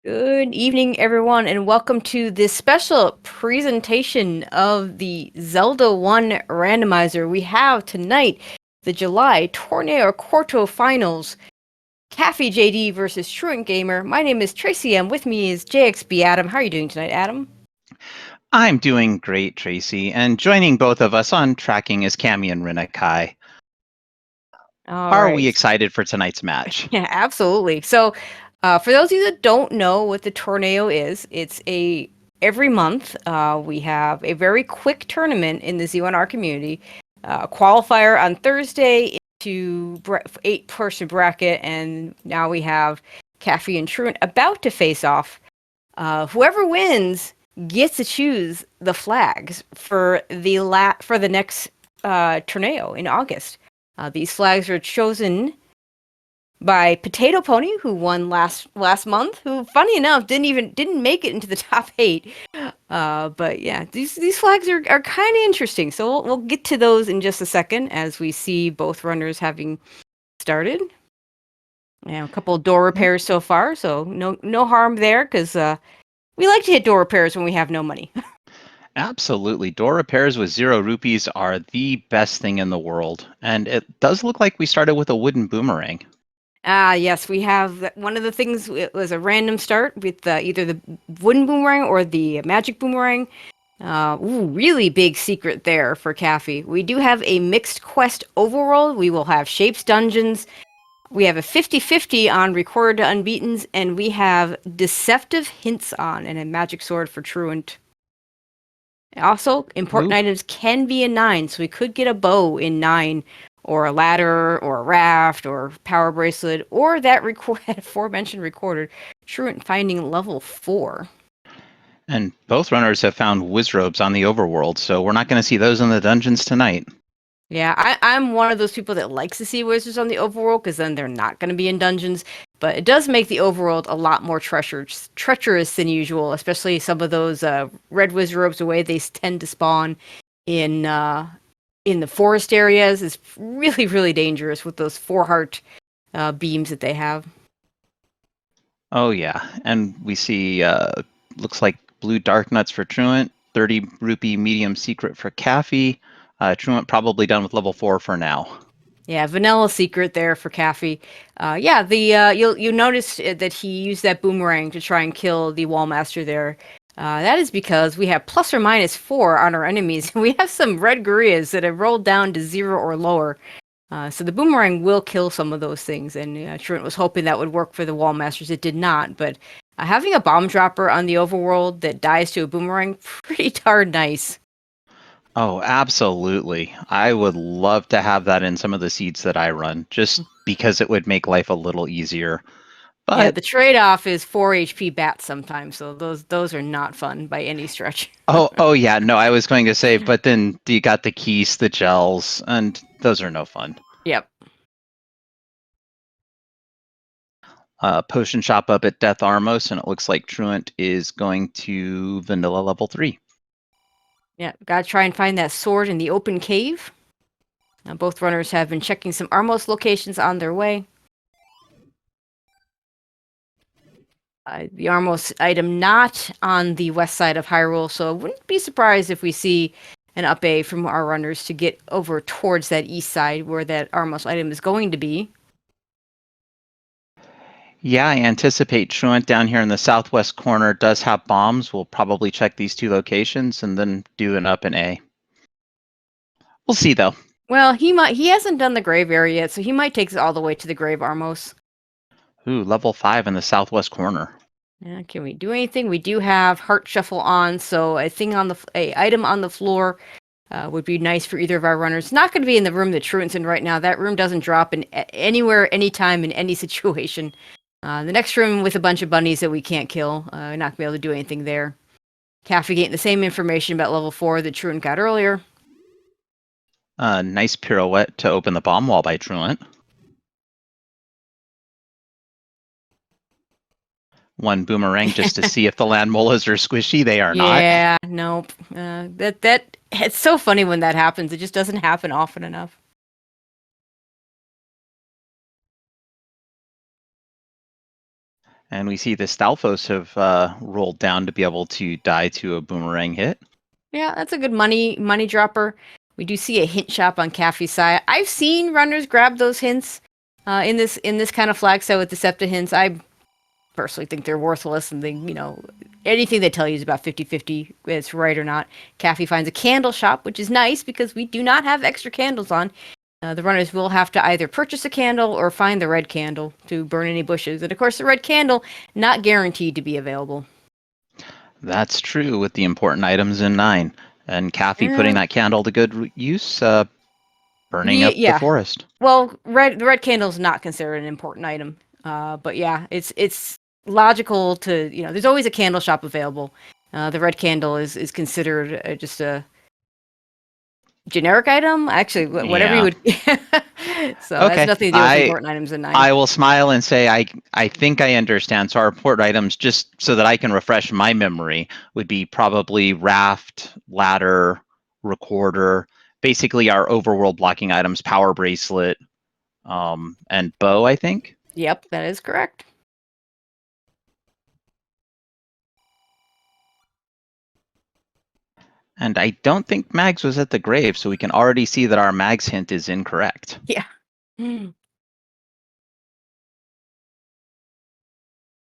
Good evening, everyone, and welcome to this special presentation of the Zelda 1 Randomizer. We have tonight the July Torneo Corto Finals, CaffyJD versus TruantGamer. My name is Tracy, and with me is JXB Adam. How are you doing tonight, Adam? I'm doing great, Tracy, and joining both of us on tracking is Cami and Rinakai. All Are we right. excited for tonight's match? Yeah, absolutely. So, for those of you that don't know what the Torneo is, it's a every month we have a very quick tournament in the Z1R community. Qualifier on Thursday into 8-person bracket, and now we have Caffey and Truant about to face off. Whoever wins gets to choose the flags for the next Torneo in August. These flags are chosen by Potato Pony, who won last month. Who, funny enough, didn't make it into the top 8. But yeah, these flags are kind of interesting. So we'll get to those in just a second as we see both runners having started. Yeah, a couple of door repairs so far, so no harm there because we like to hit door repairs when we have no money. Absolutely. Door repairs with 0 rupees are the best thing in the world. And it does look like we started with a wooden boomerang. Yes, we have one of the things. It was a random start with either the wooden boomerang or the magic boomerang. Really big secret there for Caffey. We do have a mixed quest overworld. We will have shapes dungeons. We have a 50-50 on recorded to unbeatens, and we have deceptive hints on and a magic sword for truant. Also, important Ooh. items can be in 9, so we could get a bow in 9, or a ladder, or a raft, or power bracelet, or that aforementioned recorded truant finding level 4. And both runners have found wizrobes on the overworld, so we're not going to see those in the dungeons tonight. Yeah, I'm one of those people that likes to see wizards on the overworld because then they're not going to be in dungeons. But it does make the overworld a lot more treacherous than usual, especially some of those red wizards. The way they tend to spawn in the forest areas is really dangerous with those 4-heart beams that they have. Oh, yeah. And we see, looks like blue dark nuts for Truant, 30 rupee medium secret for Caffey. Truant probably done with level 4 for now. Yeah, vanilla secret there for Caffey. Yeah, you'll notice that he used that boomerang to try and kill the wallmaster there. That is because we have ±4 on our enemies, and we have some red gorillas that have rolled down to 0 or lower. So the boomerang will kill some of those things, and Trent was hoping that would work for the wallmasters. It did not, but having a bomb dropper on the overworld that dies to a boomerang, pretty darn nice. Oh, absolutely. I would love to have that in some of the seeds that I run, just because it would make life a little easier. Yeah, But the trade-off is 4 HP bats sometimes, so those are not fun by any stretch. oh yeah, no, I was going to say, but then you got the keys, the gels, and those are no fun. Yep. Potion shop up at Death Armos, and it looks like Truant is going to vanilla level 3. Yeah, gotta try and find that sword in the open cave. Both runners have been checking some Armos locations on their way. The Armos item not on the west side of Hyrule, so I wouldn't be surprised if we see an up A from our runners to get over towards that east side where that Armos item is going to be. Yeah, I anticipate Truant down here in the southwest corner does have bombs. We'll probably check these 2 locations and then do an up and A. We'll see though. Well, he hasn't done the grave area yet, so he might take us all the way to the grave Armos. Ooh, level 5 in the southwest corner. Can we do anything? We do have Heart Shuffle on, so a item on the floor would be nice for either of our runners. Not going to be in the room that Truant's in right now. That room doesn't drop in anywhere, anytime, in any situation. The next room with a bunch of bunnies that we can't kill. We're not going to be able to do anything there. Caffey getting the same information about level 4 that Truant got earlier. Nice pirouette to open the bomb wall by Truant. One boomerang just to see if the land molas are squishy. They are not. Yeah, nope. That it's so funny when that happens. It just doesn't happen often enough. And we see the Stalfos have rolled down to be able to die to a boomerang hit. Yeah, that's a good money dropper. We do see a hint shop on Caffey's side. I've seen runners grab those hints in this kind of flag set with deceptive hints. I personally think they're worthless, and anything they tell you is about 50-50 it's right or not. Caffey finds a candle shop, which is nice because we do not have extra candles on. The runners will have to either purchase a candle or find the red candle to burn any bushes. And of course, the red candle, not guaranteed to be available. That's true with the important items in 9. And Caffey putting that candle to good use, burning up the forest. Well, the red candle is not considered an important item. But yeah, it's logical to, there's always a candle shop available. The red candle is considered just a generic item, actually, whatever you would. So okay. it has nothing to do with important items in 9. I will smile and say I think I understand. So our important items, just so that I can refresh my memory, would be probably raft, ladder, recorder, basically our overworld blocking items, power bracelet, and bow, I think. Yep, that is correct. And I don't think Mags was at the grave, so we can already see that our Mags hint is incorrect. Yeah.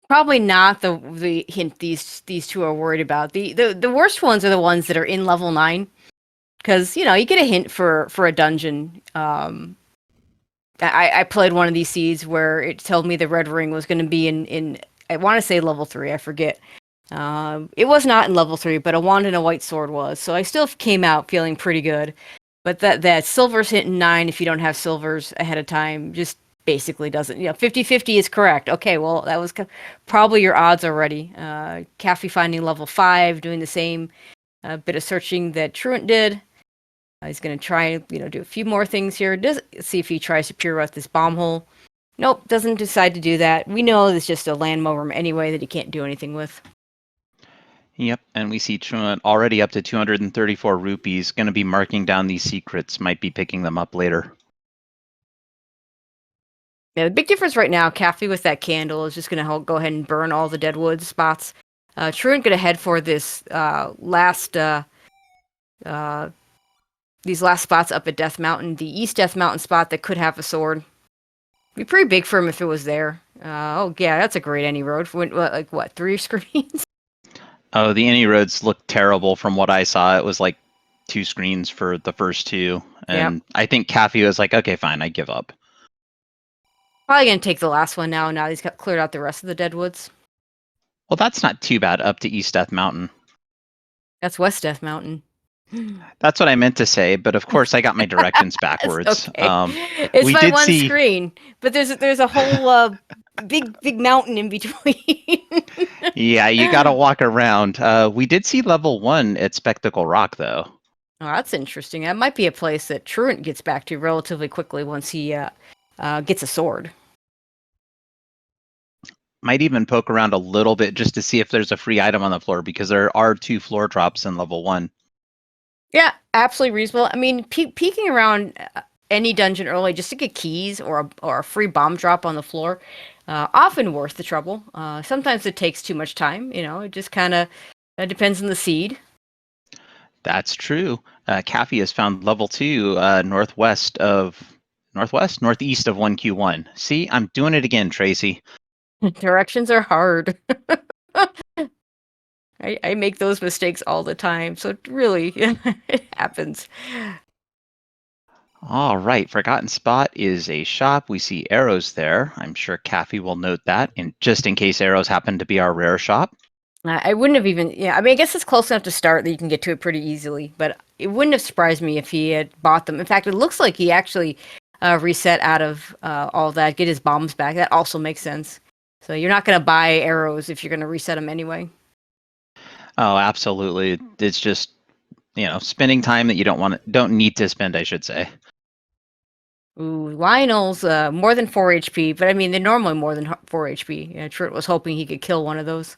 Probably not the hint these two are worried about. The worst ones are the ones that are in level 9, because you get a hint for a dungeon. I played one of these seeds where it told me the red ring was going to be in I want to say level 3. I forget. It was not in level 3, but a wand and a white sword was. So I still came out feeling pretty good. But that silver's hit in 9 if you don't have silvers ahead of time just basically doesn't. 50-50 is correct. Okay, well, that was probably your odds already. Caffey finding level 5, doing the same bit of searching that Truant did. He's going to try, do a few more things here. See if he tries to peer out this bomb hole. Nope, doesn't decide to do that. We know it's just a land mower anyway that he can't do anything with. Yep, and we see Truant already up to 234 rupees, going to be marking down these secrets, might be picking them up later. Yeah, the big difference right now, Caffey with that candle is just going to go ahead and burn all the deadwood spots. Truant going to head for this these last spots up at Death Mountain. The East Death Mountain spot that could have a sword. Be pretty big for him if it was there. Oh yeah, that's a great any road. Like what, 3 screens? Oh, the any roads looked terrible from what I saw. It was like 2 screens for the first 2. And yep. I think Caffey was like, okay, fine, I give up. Probably going to take the last one now. Now he's got cleared out the rest of the Deadwoods. Well, that's not too bad up to East Death Mountain. That's West Death Mountain. That's what I meant to say, but of course I got my directions backwards. Okay. It's my one screen, but there's a whole big mountain in between. Yeah, you got to walk around. We did see level 1 at Spectacle Rock, though. Oh, that's interesting. That might be a place that Truant gets back to relatively quickly once he gets a sword. Might even poke around a little bit just to see if there's a free item on the floor, because there are 2 floor drops in level 1. Yeah, absolutely reasonable. I mean, peeking around any dungeon early just to get keys or a free bomb drop on the floor, often worth the trouble. Sometimes it takes too much time. It just kind of depends on the seed. That's true. Caffey has found level 2 northeast of 1Q1. See, I'm doing it again, Tracy. Directions are hard. I make those mistakes all the time, so really, it happens. All right, Forgotten Spot is a shop. We see arrows there. I'm sure Caffey will note that, and just in case arrows happen to be our rare shop. I wouldn't have even, I mean, I guess it's close enough to start that you can get to it pretty easily, but it wouldn't have surprised me if he had bought them. In fact, it looks like he actually reset out of all that, get his bombs back. That also makes sense. So you're not going to buy arrows if you're going to reset them anyway. Oh, absolutely. It's just, spending time that you don't need to spend, I should say. Ooh, Lionel's more than 4 HP, but I mean, they're normally more than 4 HP. Truant was hoping he could kill one of those.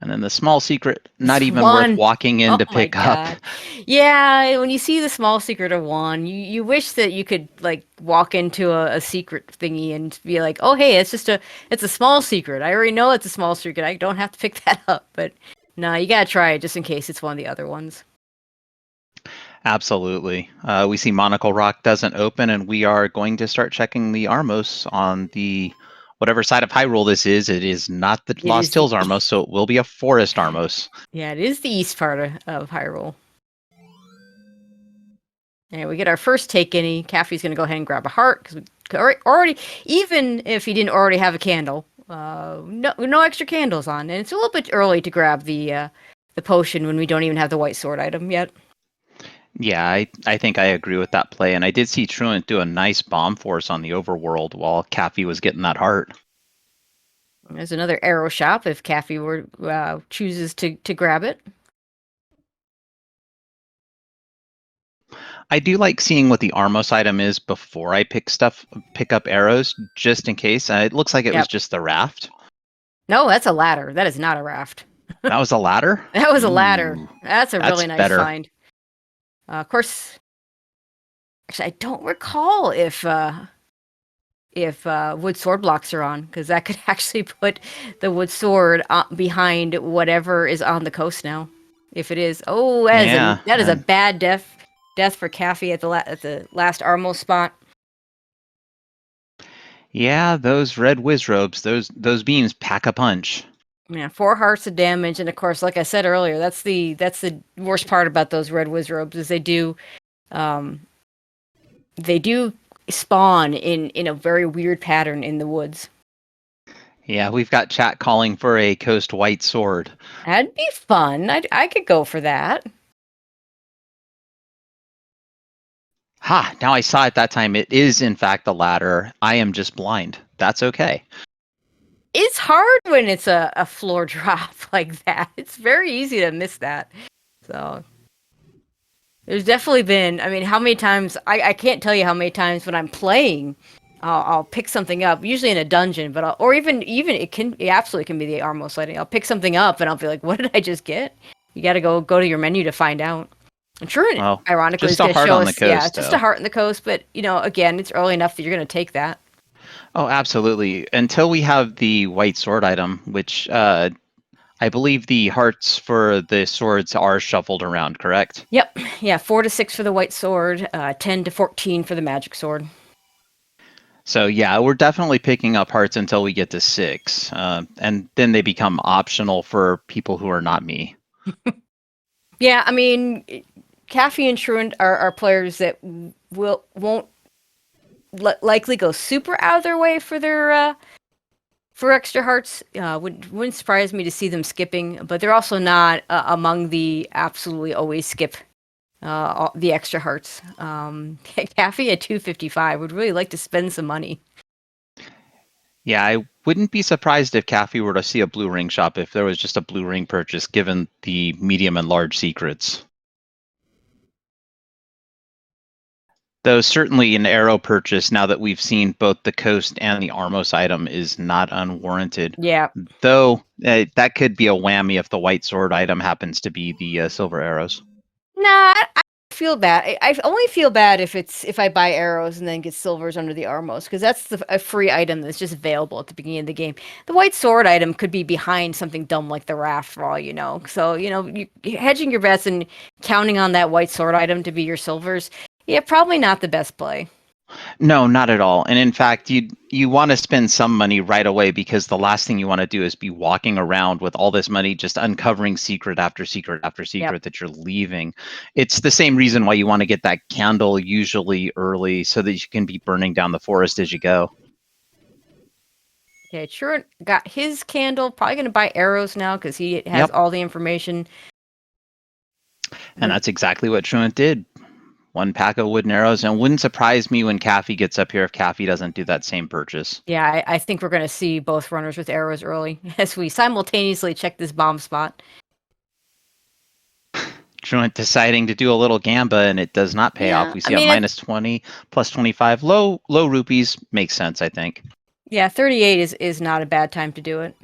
And then the small secret, not It's even worth one. walking in Oh to my pick up. God. Yeah, when you see the small secret of one, you wish that you could like walk into a secret thingy and be like, oh hey, it's a small secret. I already know it's a small secret. I don't have to pick that up. But no, you gotta try it just in case it's one of the other ones. Absolutely. We see Monocle Rock doesn't open, and we are going to start checking the Armos on the whatever side of Hyrule this is. It is not the It is Lost the Hills Armos, so it will be a Forest Armos. yeah, it is the east part of Hyrule. And we get our first take any. Caffey's gonna go ahead and grab a heart because we already, even if he didn't already have a candle, no extra candles on, and it's a little bit early to grab the potion when we don't even have the white sword item yet. Yeah, I think I agree with that play, and I did see Truant do a nice bomb force on the Overworld while Caffey was getting that heart. There's another arrow shop if Caffey were chooses to grab it. I do like seeing what the Armos item is before I pick up arrows, just in case. It looks like it was Yep. just the raft. No, that's a ladder. That is not a raft. That was a ladder? That was a ladder. Ooh, That's a that's really nice better. find. Of course, actually, I don't recall if wood sword blocks are on, because that could actually put the wood sword behind whatever is on the coast now. If it is, oh, Yeah, that is a and bad death for Caffey at the last Armo spot. yeah, those red whiz robes, those beams pack a punch. Yeah, 4 hearts of damage, and of course, like I said earlier, that's the worst part about those red whiz robes is um, they do spawn in a very weird pattern in the woods. Yeah, we've got chat calling for a Coast White Sword. That'd be fun. I could go for that. Ha! Now I saw it that time. It is in fact the ladder. I am just blind. That's okay. It's hard when it's a floor drop like that. It's very easy to miss that. So there's definitely been. I mean, how many times? I can't tell you how many times when I'm playing, I'll pick something up, usually in a dungeon, but or even it absolutely can be the Armos lighting. I'll pick something up and I'll be like, "What did I just get?" You got to go to your menu to find out. I'm sure, Well, ironically, just it's a going to heart show on the us, yeah, coast, just a though. heart in the coast. But again, it's early enough that you're going to take that. Oh, absolutely. Until we have the white sword item, which I believe the hearts for the swords are shuffled around, correct? Yep, yeah, 4 to 6 for the white sword, 10 to 14 for the magic sword. So yeah, we're definitely picking up hearts until we get to 6, and then they become optional for people who are not me. Yeah, I mean, Caffey and Truant are players that won't likely go super out of their way for extra hearts. Wouldn't surprise me to see them skipping, but they're also not among the absolutely always skip the extra hearts. Caffey at 255 would really like to spend some money. Yeah, I wouldn't be surprised if Caffey were to see a blue ring shop if there was just a blue ring purchase, given the medium and large secrets. Though certainly an arrow purchase, now that we've seen both the coast and the Armos item, is not unwarranted. Yeah. Though that could be a whammy if the white sword item happens to be the silver arrows. Nah, I feel bad. I only feel bad if I buy arrows and then get silvers under the Armos, because that's a free item that's just available at the beginning of the game. The white sword item could be behind something dumb like the raft, for all you know. So hedging your bets and counting on that white sword item to be your silvers, yeah, probably not the best play. No, not at all. And in fact, you want to spend some money right away, because the last thing you want to do is be walking around with all this money just uncovering secret after secret after Yep. secret that you're leaving. It's the same reason why you want to get that candle usually early, so that you can be burning down the forest as you go. Okay, Truant got his candle. Probably gonna buy arrows now because he has Yep. all the information. And that's exactly what Truant did. 1 pack of wooden arrows, and it wouldn't surprise me when Caffey gets up here if Caffey doesn't do that same purchase. Yeah, I think we're going to see both runners with arrows early as we simultaneously check this bomb spot. Truant deciding to do a little gamba, and it does not pay off. Yeah, We I see a mean, minus 20, plus 25. Low rupees makes sense, I think. yeah, 38 is not a bad time to do it.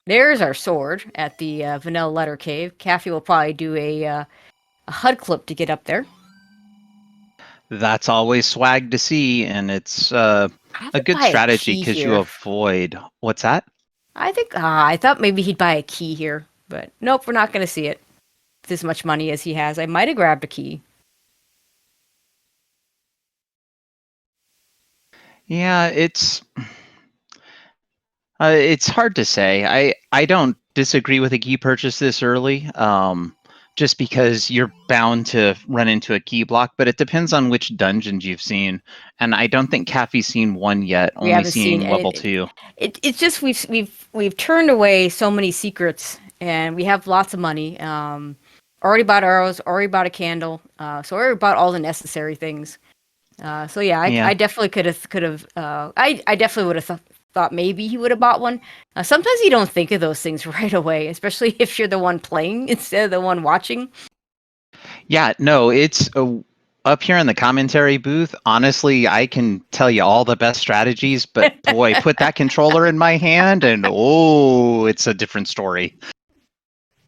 There's our sword at the Vanilla Letter Cave. Caffey will probably do a HUD clip to get up there. That's always swag to see, and it's I a would good buy a strategy key because you here. avoid what's that? I think I thought maybe he'd buy a key here, but nope, we're not going to see it. With as much money as he has, I might have grabbed a key. Yeah, it's hard to say. I don't disagree with a key purchase this early, just because you're bound to run into a key block. But it depends on which dungeons you've seen, and I don't think Caffey's seen one yet. We Only haven't seen seeing level any. 2. It's just we've turned away so many secrets, and we have lots of money. Already bought arrows, already bought a candle, so already bought all the necessary things. So yeah, Yeah, I definitely could have. I definitely would have thought maybe he would have bought one. Sometimes you don't think of those things right away, especially if you're the one playing instead of the one watching. yeah. No, it's up here in the commentary booth. Honestly, I can tell you all the best strategies, but boy, put that controller in my hand, and oh, it's a different story.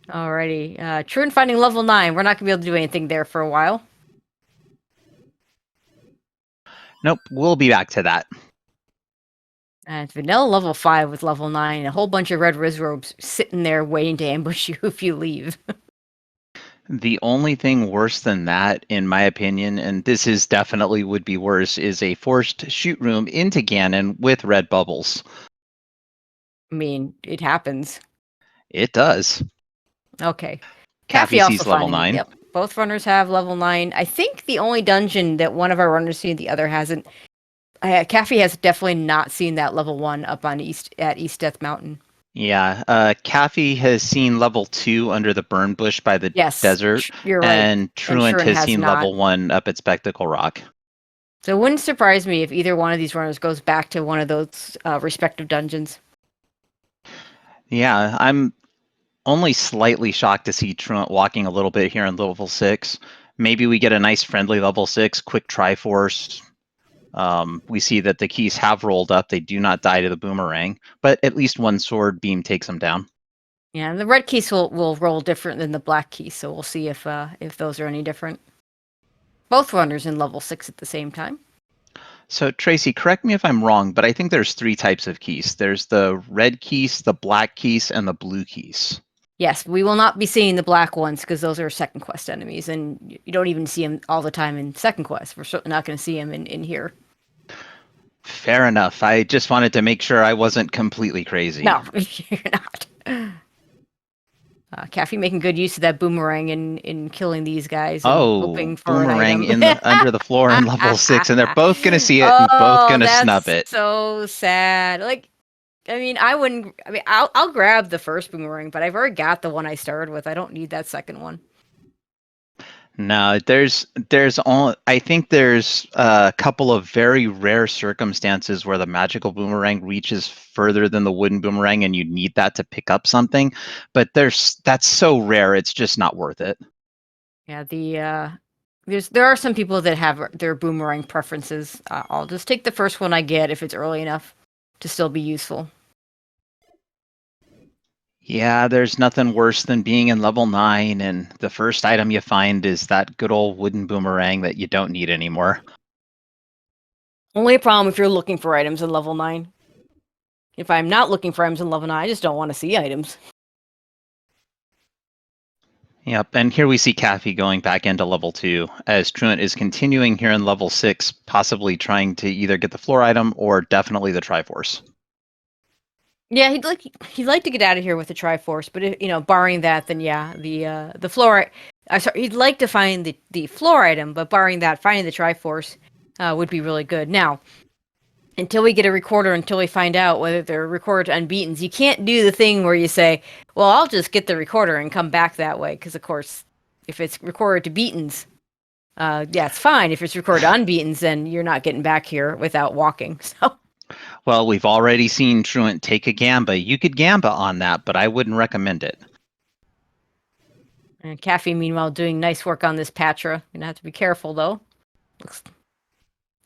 Alrighty, Truant finding level 9. We're not gonna be able to do anything there for a while. Nope, we'll be back to that. And vanilla level 5 with level 9, and a whole bunch of red Riz robes sitting there waiting to ambush you if you leave. The only thing worse than that, in my opinion, and this is definitely would be worse, is a forced shoot room into Ganon with red bubbles. I mean, it happens. It does. Okay. Caffey Caffey also sees level finding it. 9. Yep. Both runners have level 9. I think the only dungeon that one of our runners seen, the other hasn't. Caffey has definitely not seen that level 1 up on East Death Mountain. Yeah, Caffey has seen level 2 under the burn bush by the Yes, desert, you're right. and And Truant Truant has has seen not. level 1 up at Spectacle Rock. So it wouldn't surprise me if either one of these runners goes back to one of those respective dungeons. Yeah, I'm only slightly shocked to see Truant walking a little bit here in level 6. Maybe we get a nice friendly level 6, quick Triforce. We see that the keys have rolled up. They do not die to the boomerang, but at least one sword beam takes them down. Yeah, and the red keys will roll different than the black keys, so we'll see if those are any different. Both runners in level 6 at the same time. So, Tracy, correct me if I'm wrong, but I think there's 3 types of keys. There's the red keys, the black keys, and the blue keys. Yes, we will not be seeing the black ones because those are second quest enemies, and you don't even see them all the time in second quest. We're certainly not going to see them in here. Fair enough. I just wanted to make sure I wasn't completely crazy. No, you're not. Caffey making good use of that boomerang in killing these guys and Oh, hoping for an boomerang item. in the under the floor in level 6, and they're both gonna see it and both Oh, gonna snub that's it. so sad. Like, I mean, I wouldn't. I mean, I'll grab the first boomerang, but I've already got the one I started with. I don't need that second one. No, there's only I think there's a couple of very rare circumstances where the magical boomerang reaches further than the wooden boomerang, and you need that to pick up something. But that's so rare, it's just not worth it. Yeah, there are some people that have their boomerang preferences. I'll just take the first one I get if it's early enough to still be useful. Yeah, there's nothing worse than being in level 9 and the first item you find is that good old wooden boomerang that you don't need anymore. Only a problem if you're looking for items in level 9. If I'm not looking for items in level 9, I just don't want to see items. Yep, and here we see Caffey going back into level 2 as Truant is continuing here in level 6, possibly trying to either get the floor item or definitely the Triforce. Yeah, he'd like to get out of here with the Triforce, but barring that, then yeah, the floor. Sorry, he'd like to find the floor item, but barring that, finding the Triforce would be really good. Now, until we get a recorder, until we find out whether they're recorded to unbeatens, you can't do the thing where you say, "Well, I'll just get the recorder and come back that way," because of course, if it's recorded to beatens, yeah, it's fine. If it's recorded to unbeatens, then you're not getting back here without walking. So. Well, we've already seen Truant take a Gamba. You could Gamba on that, but I wouldn't recommend it. And Caffey, meanwhile, doing nice work on this Patra. Gonna have to be careful, though.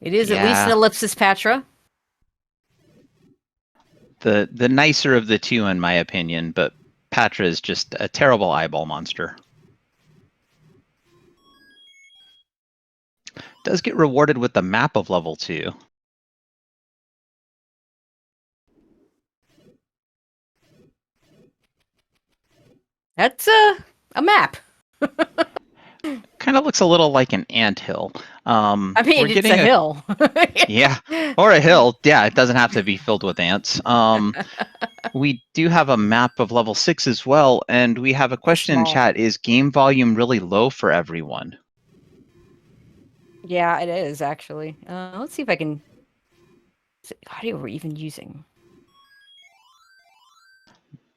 It is at least an Yeah, ellipsis Patra. The nicer of the two, in my opinion, but Patra is just a terrible eyeball monster. Does get rewarded with the map of level 2. That's a map. Kind of looks a little like an anthill. I mean, We're it's getting a hill. Yeah, or a hill. Yeah, it doesn't have to be filled with ants. We do have a map of level 6 as well, and we have a question in Small. chat. Is game volume really low for everyone? Yeah, it is actually. Let's see if I can. What audio we're even using?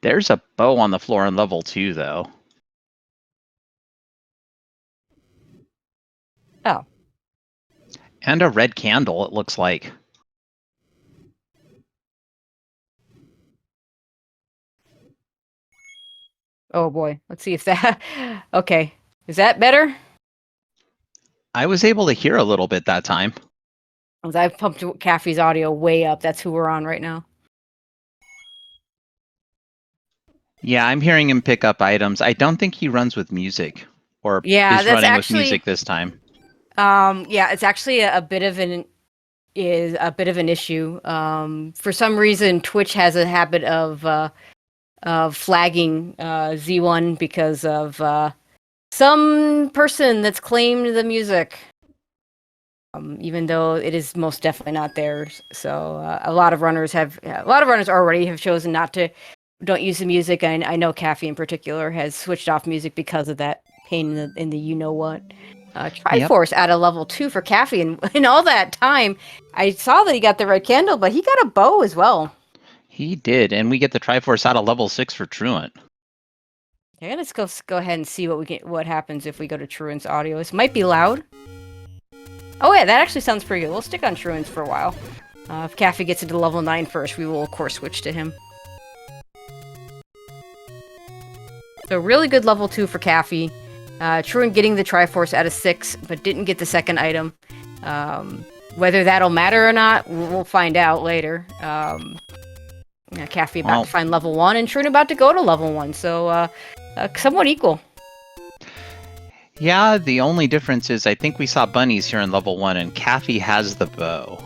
There's a bow on the floor in level 2, though. Oh. And a red candle, it looks like. Oh boy. Let's see if that. Okay. Is that better? I was able to hear a little bit that time. As I've pumped Caffey's audio way up. That's who we're on right now. Yeah, I'm hearing him pick up items. I don't think he runs with music, or Yeah, is that's running actually, with music this time. Yeah, it's actually a bit of an issue. For some reason, Twitch has a habit of flagging Z1 because of some person that's claimed the music, even though it is most definitely not theirs. So a lot of runners already have chosen not to. Don't use the music. I know Caffey in particular has switched off music because of that pain in the you know what. Triforce at a level 2 for Caffey, and in all that time, I saw that he got the red candle, but he got a bow as well. He did, and we get the Triforce out of level 6 for Truant. Okay, let's go ahead and see what happens if we go to Truant's audio. This might be loud. Oh yeah, that actually sounds pretty good. We'll stick on Truant's for a while. If Caffey gets into level 9 first, we will of course switch to him. So really good level 2 for Caffey. Truant getting the Triforce out of 6, but didn't get the second item. Whether that'll matter or not, we'll find out later. Caffey about to find level 1, and Truant about to go to level 1, so somewhat equal. Yeah, the only difference is I think we saw bunnies here in level 1, and Caffey has the bow.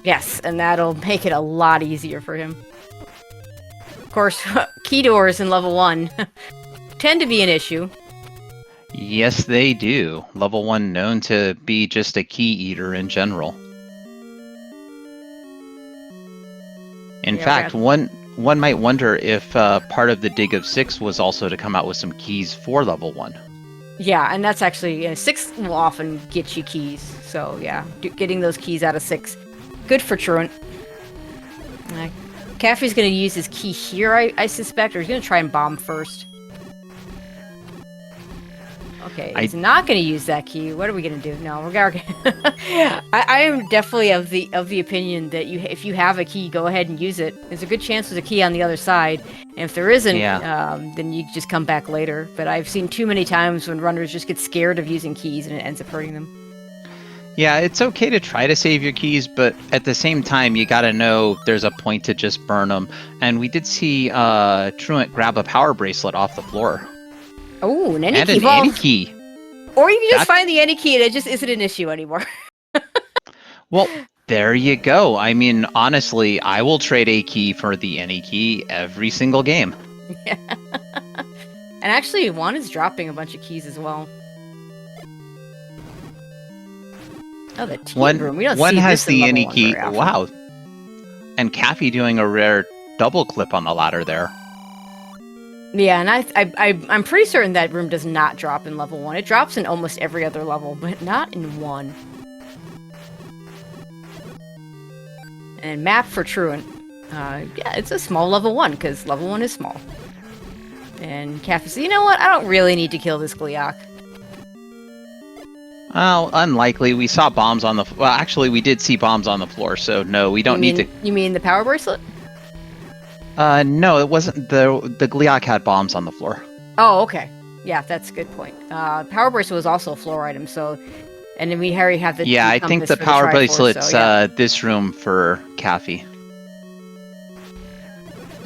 Yes, and that'll make it a lot easier for him. Of course, key doors in level 1 tend to be an issue. Yes, they do. Level 1 known to be just a key eater in general. In fact, one might wonder if part of the dig of 6 was also to come out with some keys for level 1. Yeah, and that's actually 6 will often get you keys. So yeah, getting those keys out of 6, good for Truant. Caffey's going to use his key here, I suspect, or he's going to try and bomb first. Okay, he's not going to use that key. What are we going to do? No, we're going to... I am definitely of the opinion that if you have a key, go ahead and use it. There's a good chance there's a key on the other side. And if there isn't, then you just come back later. But I've seen too many times when runners just get scared of using keys and it ends up hurting them. Yeah, it's okay to try to save your keys, but at the same time, you gotta know there's a point to just burn them. And we did see Truant grab a power bracelet off the floor. Oh, an any and key. An any key. Or you can just find the any key and it just isn't an issue anymore. Well, there you go. I mean, honestly, I will trade a key for the any key every single game. Yeah. And actually, one is dropping a bunch of keys as well. Oh, the team room. We don't one see has this the in any level key. 1 Wow. And Caffey doing a rare double clip on the ladder there. Yeah, and I'm pretty certain that room does not drop in level 1. It drops in almost every other level, but not in 1. And map for Truant. Yeah, it's a small level 1, because level 1 is small. And Caffey says, you know what? I don't really need to kill this Gleeok. Oh, unlikely. We saw bombs on the... Well, actually, we did see bombs on the floor, so no, we don't need to... You mean the power bracelet? No, it wasn't. The Gleeok had bombs on the floor. Oh, okay. Yeah, that's a good point. Power bracelet was also a floor item, so... And then we already have the... Yeah, I think the power bracelet's this room for Caffey.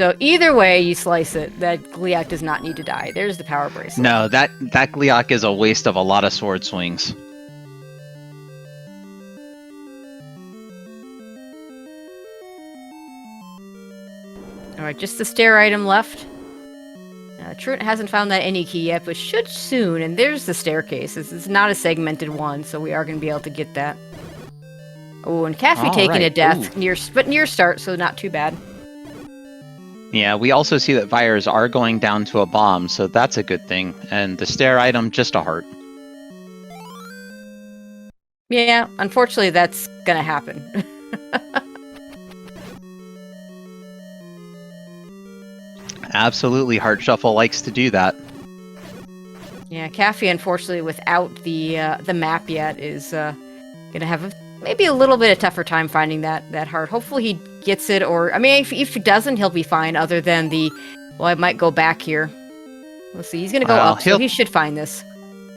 So either way you slice it, that Gliok does not need to die. There's the power bracelet. No, that Gliok is a waste of a lot of sword swings. Alright, just the stair item left. Truant hasn't found that any key yet, but should soon. And there's the staircase. This is not a segmented one, so we are going to be able to get that. Oh, and Caffy taking a death near start, so not too bad. Yeah, we also see that Fires are going down to a bomb, so that's a good thing. And the stair item, just a heart. Yeah, unfortunately, that's going to happen. Absolutely, Heart Shuffle likes to do that. Yeah, Caffy, unfortunately, without the map yet, is gonna have maybe a little bit of tougher time finding that heart. Hopefully, he gets it, or I mean, if he doesn't, he'll be fine. Other than well, I might go back here. Let's see, he's gonna go up, so he should find this.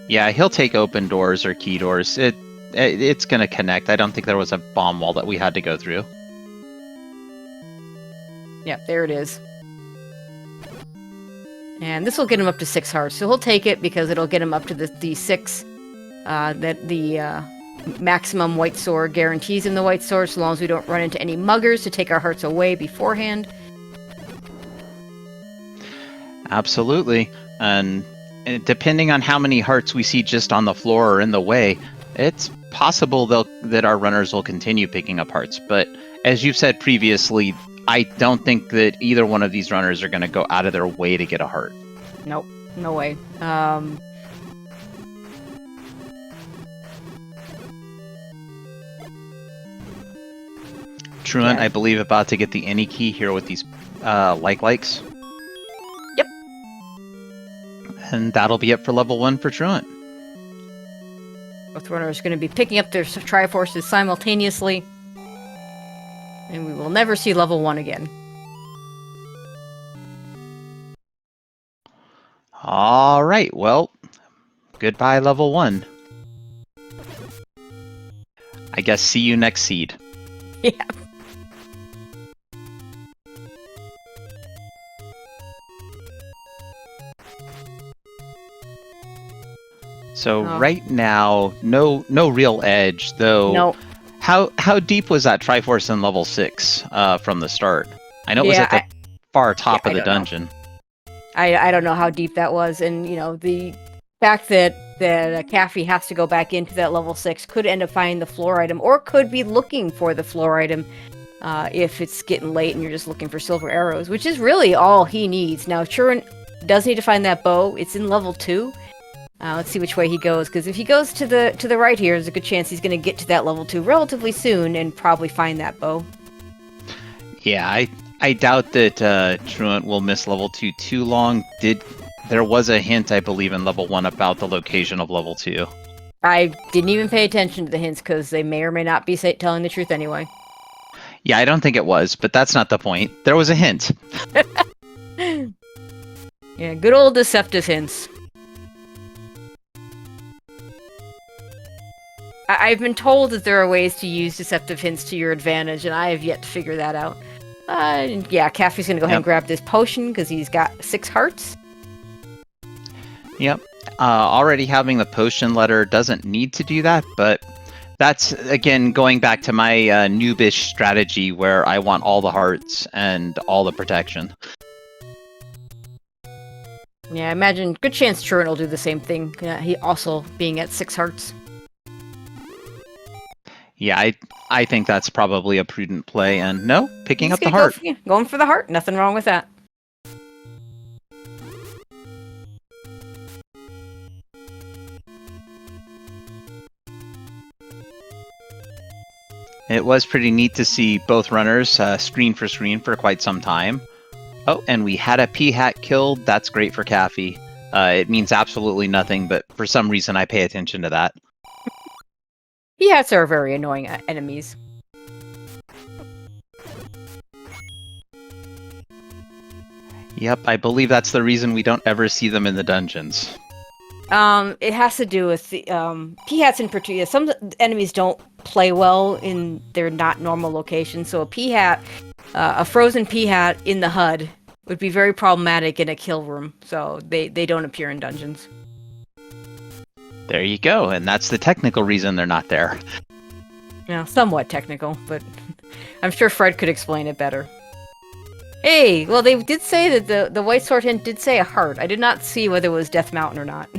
Yeah, he'll take open doors or key doors. It's gonna connect. I don't think there was a bomb wall that we had to go through. Yeah, there it is. And this will get him up to 6 hearts, so he'll take it because it'll get him up to the 6 that the maximum white sword guarantees him the white sword, so long as we don't run into any muggers to take our hearts away beforehand. Absolutely, and depending on how many hearts we see just on the floor or in the way, it's possible that our runners will continue picking up hearts. But as you've said previously, I don't think that either one of these runners are going to go out of their way to get a heart. Nope, no way. Truant, I believe, about to get the any key here with these likes. Yep. And that'll be it for level 1 for Truant. Both runners are going to be picking up their Triforces simultaneously. And we will never see level 1 again. All right, well, goodbye level 1. I guess see you next seed. Yeah. So right now, no real edge, though. No. How deep was that Triforce in level 6 from the start? I know it was at the far top of the dungeon. I don't know how deep that was, and the fact that Caffy has to go back into that level 6 could end up finding the floor item, or could be looking for the floor item if it's getting late and you're just looking for silver arrows, which is really all he needs. Now, Truant does need to find that bow. It's in level 2. Let's see which way he goes, because if he goes to the right here, there's a good chance he's going to get to that level 2 relatively soon and probably find that bow. Yeah, I doubt that Truant will miss level 2 too long. There was a hint, I believe, in level 1 about the location of level 2. I didn't even pay attention to the hints, because they may or may not be telling the truth anyway. Yeah, I don't think it was, but that's not the point. There was a hint. Yeah, good old deceptive hints. I've been told that there are ways to use deceptive hints to your advantage, and I have yet to figure that out. Yeah, Caffy's gonna go ahead and grab this potion, because he's got 6 hearts. Yep. Already having the potion letter doesn't need to do that, but that's, again, going back to my noobish strategy where I want all the hearts and all the protection. Yeah, I imagine good chance Truant will do the same thing. He also being at 6 hearts. Yeah, I think that's probably a prudent play, and no, picking up the heart. Going for the heart, nothing wrong with that. It was pretty neat to see both runners screen for screen for quite some time. Oh, and we had a P-Hat killed. That's great for Caffy. It means absolutely nothing, but for some reason I pay attention to that. P-Hats are very annoying enemies. Yep, I believe that's the reason we don't ever see them in the dungeons. It has to do with the P-Hats in particular. Some enemies don't play well in their not normal location, so a P-Hat a frozen Peahat in the HUD would be very problematic in a kill room, so they don't appear in dungeons. There you go, and that's the technical reason they're not there. Yeah, somewhat technical, but I'm sure Fred could explain it better. Hey, well, they did say that the White Sword hint did say a heart. I did not see whether it was Death Mountain or not.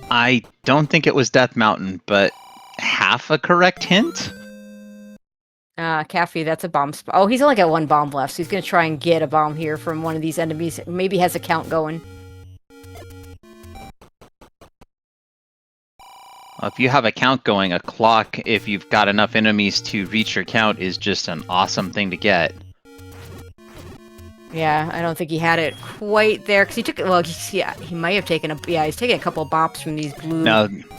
I don't think it was Death Mountain, but half a correct hint? Caffey, that's a bomb spot. Oh, he's only got one bomb left, so he's gonna try and get a bomb here from one of these enemies. Maybe has a count going. If you have a count going, a clock, if you've got enough enemies to reach your count, is just an awesome thing to get. Yeah, I don't think he had it quite there, because he took it, well, yeah, he might have taken he's taking a couple of bops from these blue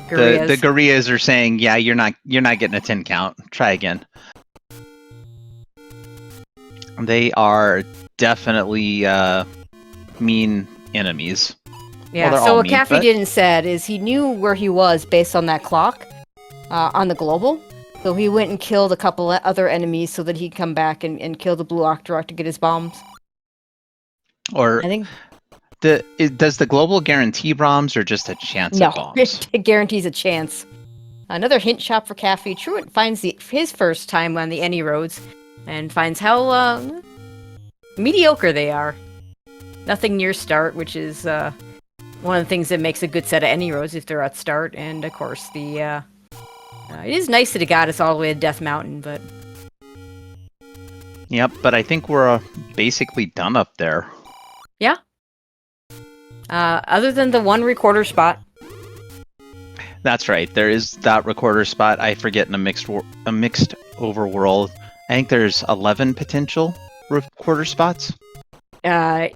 gorillas. The gorillas are saying, yeah, you're not getting a 10 count. Try again. They are definitely mean enemies. Yeah, well, so what Caffey didn't said is he knew where he was based on that clock on the global. So he went and killed a couple of other enemies so that he'd come back and kill the blue Octorok to get his bombs. Or I think does the global guarantee bombs or just a chance at bombs? It guarantees a chance. Another hint shop for Caffey. Truant finds his first time on the any roads and finds how mediocre they are. Nothing near start, which is one of the things that makes a good set of any roads if they're at start. And of course, it is nice that it got us all the way to Death Mountain, but yep. But I think we're basically done up there. Yeah. Other than the one recorder spot. That's right. There is that recorder spot. I forget in a mixed overworld. I think there's 11 potential recorder spots. Yeah,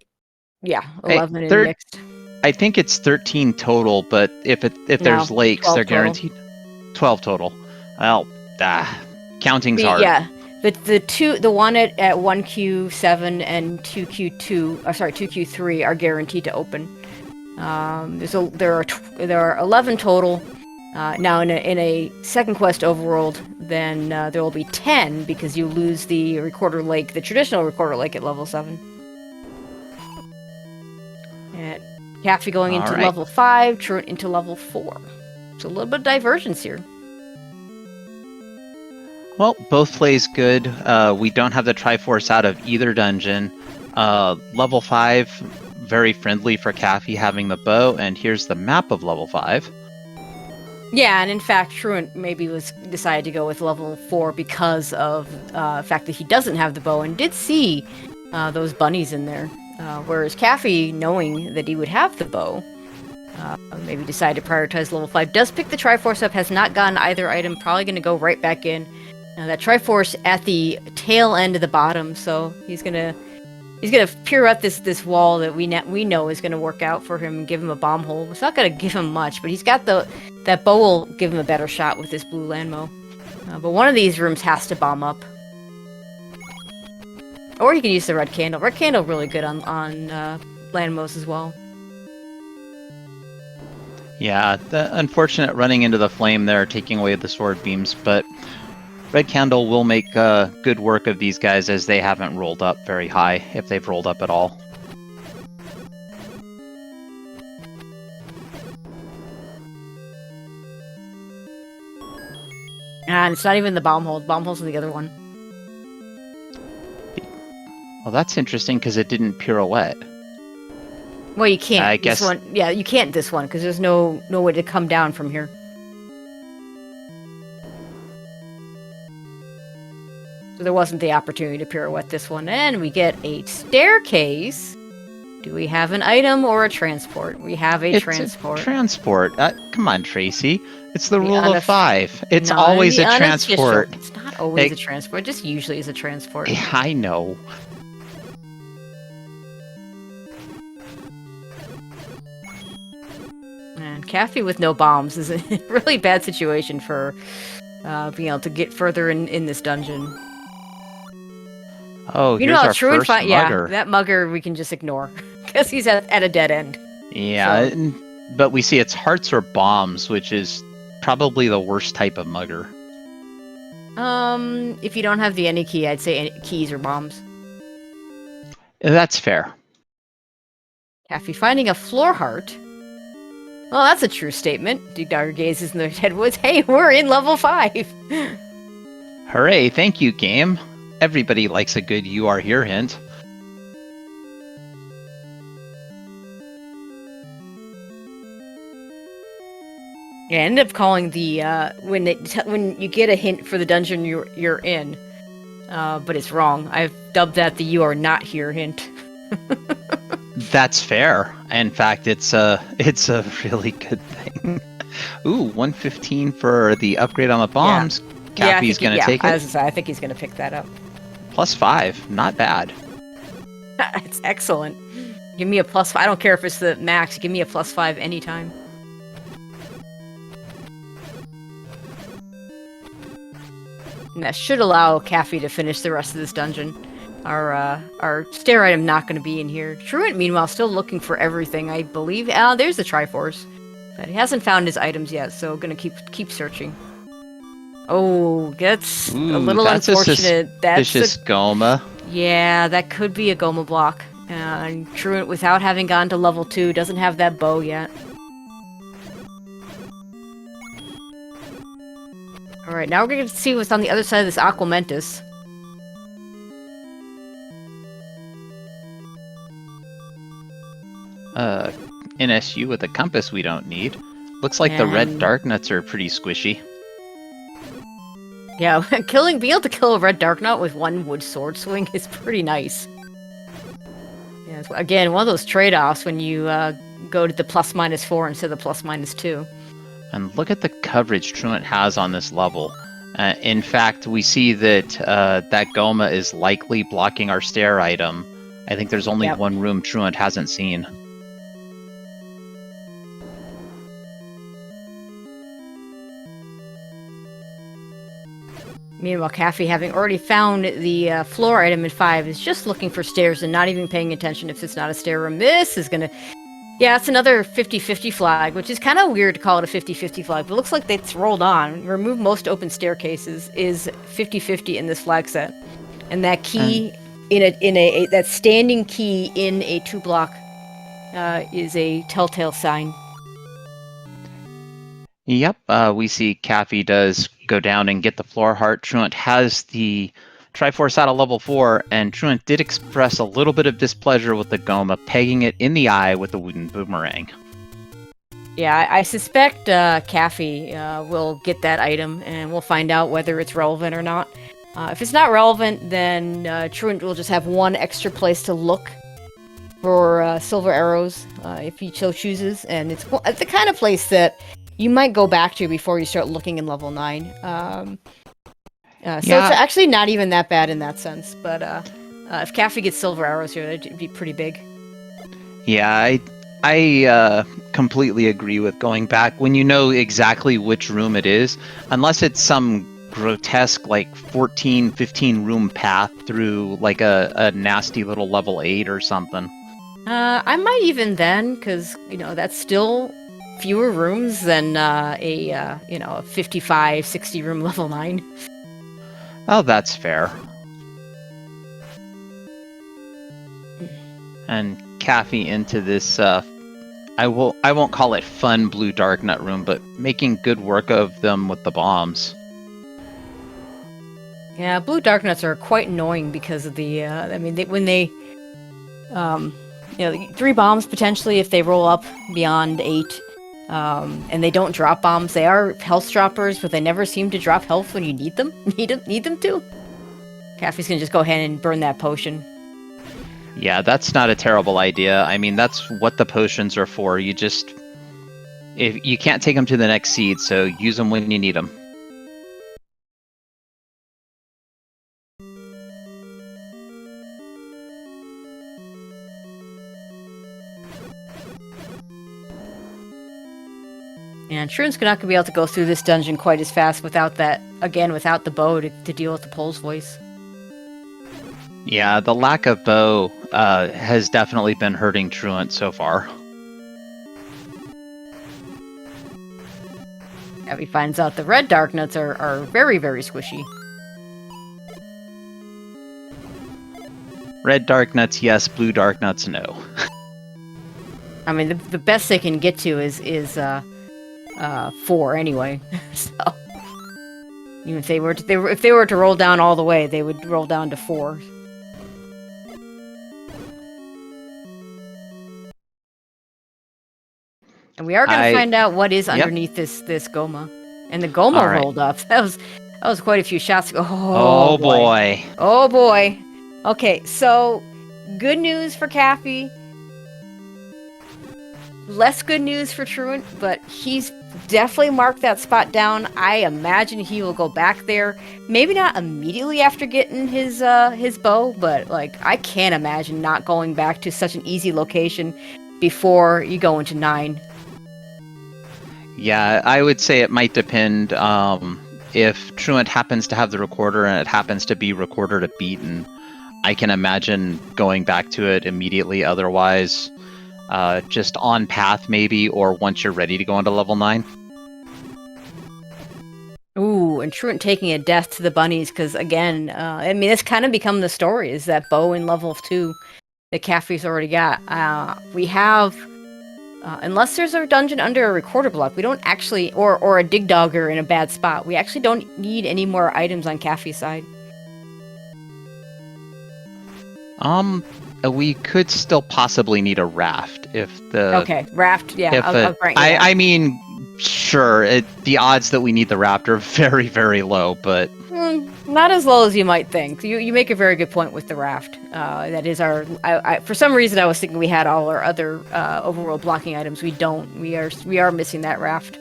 11 in mixed. I think it's 13 total, but if there's lakes, they're guaranteed 12 total. Well, counting's hard. Yeah. The one at 1Q7 and 2Q3 are guaranteed to open. There are 11 total. Now in a second quest overworld, then there will be 10 because you lose the recorder lake, the traditional recorder lake at level 7. And Caffey going into level 5, Truant into level 4. So a little bit of divergence here. Well, both plays good. We don't have the Triforce out of either dungeon. Level 5, very friendly for Caffey having the bow, and here's the map of level 5. Yeah, and in fact, Truant maybe decided to go with level 4 because of the fact that he doesn't have the bow and did see those bunnies in there. Whereas Caffey, knowing that he would have the bow, maybe decided to prioritize level 5. Does pick the Triforce up, has not gotten either item, probably going to go right back in. That Triforce at the tail end of the bottom, so he's gonna pirouette this wall that we know is gonna work out for him and give him a bomb hole. It's not gonna give him much, but he's got that bow will give him a better shot with this blue landmo. But one of these rooms has to bomb up, or he can use the red candle. Red candle really good on landmos as well. Yeah, the unfortunate running into the flame there, taking away the sword beams, but Red Candle will make good work of these guys as they haven't rolled up very high, if they've rolled up at all. And it's not even the bomb hole. Bomb hole's in the other one. Well, that's interesting because it didn't pirouette. Well, you can't. I guess. This one, yeah, you can't this one because there's no way to come down from here. So there wasn't the opportunity to pirouette this one. And we get a staircase. Do we have an item or a transport? We have a transport. Transport. Come on, Tracy. It's the rule of 5. It's always a transport. It's not always a transport. It just usually is a transport. I know. And Caffey with no bombs is a really bad situation for being able to get further in this dungeon. Oh, here's our first mugger. Yeah, that mugger we can just ignore because he's at a dead end. Yeah, so. But we see it's hearts or bombs, which is probably the worst type of mugger. If you don't have the any key, I'd say keys or bombs. That's fair. Caffey finding a floor heart. Well, that's a true statement. Dugdogger gazes in the headwoods. Hey, we're in level 5! Hooray, thank you, game. Everybody likes a good "you are here" hint. I end up calling the when you get a hint for the dungeon you're in, but it's wrong. I've dubbed that the "you are not here" hint. That's fair. In fact, it's a really good thing. Ooh, 115 for the upgrade on the bombs. Yeah. Caffey's gonna take it. I think he's gonna pick that up. +5, not bad. It's excellent. Give me a +5. I don't care if it's the max. Give me a +5 anytime. And that should allow Caffey to finish the rest of this dungeon. Our stair item not going to be in here. Truant, meanwhile, still looking for everything, I believe. There's the Triforce. But he hasn't found his items yet, so gonna keep searching. Oh, that's a little unfortunate. That's a suspicious Goma. Yeah, that could be a Goma block. And Truant, without having gone to level 2, doesn't have that bow yet. Alright, now we're going to see what's on the other side of this Aquamentus. NSU with a compass we don't need. Looks like the red dark nuts are pretty squishy. Yeah, being able to kill a red dark nut with one wood sword swing is pretty nice. Yeah, again, one of those trade-offs when you go to the +/4 instead of the +/2. And look at the coverage Truant has on this level. In fact, we see that that Goma is likely blocking our stair item. I think there's only one room Truant hasn't seen. Meanwhile, Caffey, having already found the floor item in 5, is just looking for stairs and not even paying attention if it's not a stair room. This is gonna... Yeah, it's another 50-50 flag, which is kind of weird to call it a 50-50 flag, but it looks like it's rolled on. Remove most open staircases is 50-50 in this flag set. And that key, that standing key in a 2-block is a telltale sign. Yep, we see Caffey does go down and get the floor heart. Truant has the Triforce out of level 4, and Truant did express a little bit of displeasure with the Goma, pegging it in the eye with the wooden boomerang. Yeah, I suspect Caffey will get that item, and we'll find out whether it's relevant or not. If it's not relevant, then Truant will just have one extra place to look for silver arrows, if he so chooses, and it's the kind of place that you might go back to before you start looking in level 9. So it's actually not even that bad in that sense, but if Caffey gets silver arrows here, it'd be pretty big. Yeah, I completely agree with going back when you know exactly which room it is, unless it's some grotesque like 14-15 room path through like a nasty little level 8 or something. I might even then, because that's still fewer rooms than a 55-60 room level 9. Oh, that's fair. And Caffey into this I won't call it fun blue dark nut room, but making good work of them with the bombs. Yeah, blue dark nuts are quite annoying because of the when they 3 bombs potentially if they roll up beyond 8. And they don't drop bombs. They are health droppers, but they never seem to drop health when you need them. Need them to. Caffey's gonna just go ahead and burn that potion. Yeah, that's not a terrible idea. I mean, that's what the potions are for. If you can't take them to the next seed, so use them when you need them. And Truant's not going to be able to go through this dungeon quite as fast without the bow to deal with the Pole's voice. Yeah, the lack of bow has definitely been hurting Truant so far. Yeah, he finds out the red dark nuts are very, very squishy. Red dark nuts, yes. Blue dark nuts, no. I mean, the best they can get to is 4 anyway. So even if they were to roll down all the way, they would roll down to 4. And we are going to find out what is underneath this Goma. And the Goma rolled up. That was quite a few shots ago. Oh boy. Oh boy. Okay, so good news for Caffy. Less good news for Truant, but he's definitely marked that spot down. I imagine he will go back there. Maybe not immediately after getting his bow, but like I can't imagine not going back to such an easy location before you go into 9. Yeah, I would say it might depend. If Truant happens to have the recorder and it happens to be recorder to beaten, I can imagine going back to it immediately. Otherwise, just on path maybe, or once you're ready to go into level 9. Ooh, and Truant taking a death to the bunnies, because again, I mean, it's kind of become the story, is that bow in level 2 that Caffy's already got. We have, unless there's a dungeon under a recorder block, we don't actually, or a dig dogger in a bad spot, we actually don't need any more items on Caffy's side. We could still possibly need a raft if the... Okay, raft, yeah, I'll grant you that. I mean, sure, the odds that we need the raft are very, very low, but... Not as low as you might think. You make a very good point with the raft. That is our... for some reason, I was thinking we had all our other overworld blocking items. We don't. We are missing that raft.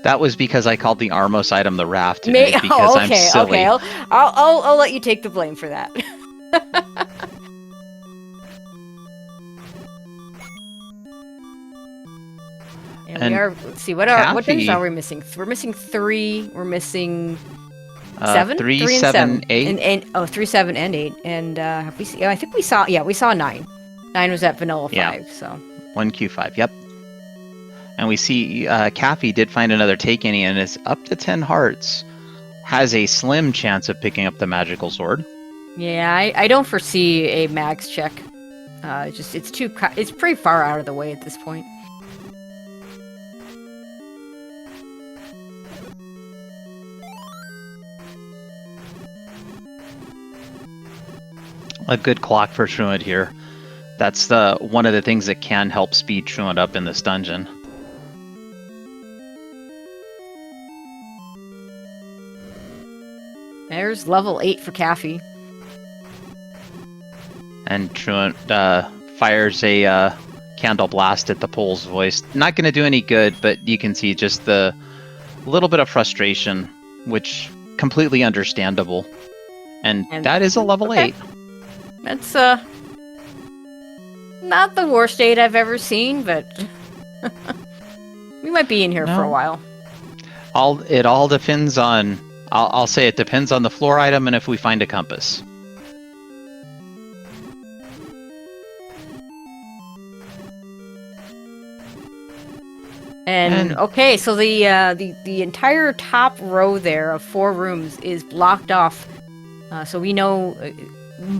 That was because I called the Armos item the raft, because I'm silly. Okay, I'll let you take the blame for that. And we are. Let's see. What dungeons are we missing? We're missing 3. We're missing 7. 3, 7, 8. And 3, 7, and 8. And have we? I think we saw. Yeah, we saw 9. 9 was at Vanilla 5. Yeah. So 1Q5. Yep. And we see Caffy did find another Takeni, and is up to 10 hearts. Has a slim chance of picking up the magical sword. Yeah, I don't foresee a max check. It's pretty far out of the way at this point. A good clock for Truant here. That's one of the things that can help speed Truant up in this dungeon. There's level 8 for Caffy. And Truant fires a candle blast at the pole's voice. Not going to do any good, but you can see just the little bit of frustration, which completely understandable. And that is a level 8. That's not the worst 8 I've ever seen, but we might be in here for a while. It all depends on... I'll say it depends on the floor item and if we find a compass. And okay, so the entire top row there of 4 rooms is blocked off, so we know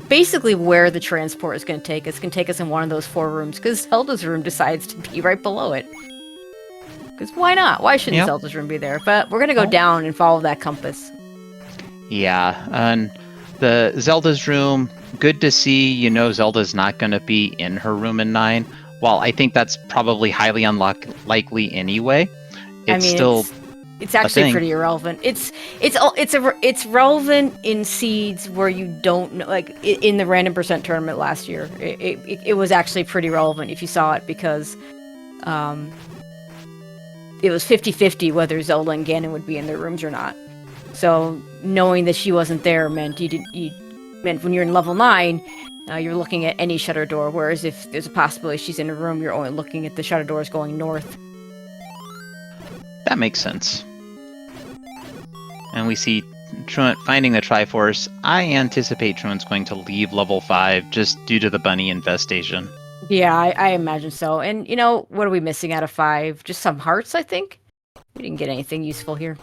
basically where the transport is going to take us. It's going to take us in one of those 4 rooms, because Zelda's room decides to be right below it. Because why not? Why shouldn't Zelda's room be there? But we're going to go down and follow that compass. Yeah, and the Zelda's room, good to see. You know Zelda's not going to be in her room in 9. Well, I think that's probably highly unlikely anyway. It's actually pretty irrelevant. It's relevant in seeds where you don't know, like in the random percent tournament last year. It was actually pretty relevant if you saw it, because it was 50-50 whether Zelda and Ganon would be in their rooms or not. So knowing that she wasn't there meant meant when you're in level 9, you're looking at any shutter door. Whereas if there's a possibility she's in a room, you're only looking at the shutter doors going north. That makes sense. And we see Truant finding the Triforce. I anticipate Truant's going to leave level 5 just due to the bunny infestation. Yeah, I imagine so. And, what are we missing out of 5? Just some hearts, I think? We didn't get anything useful here.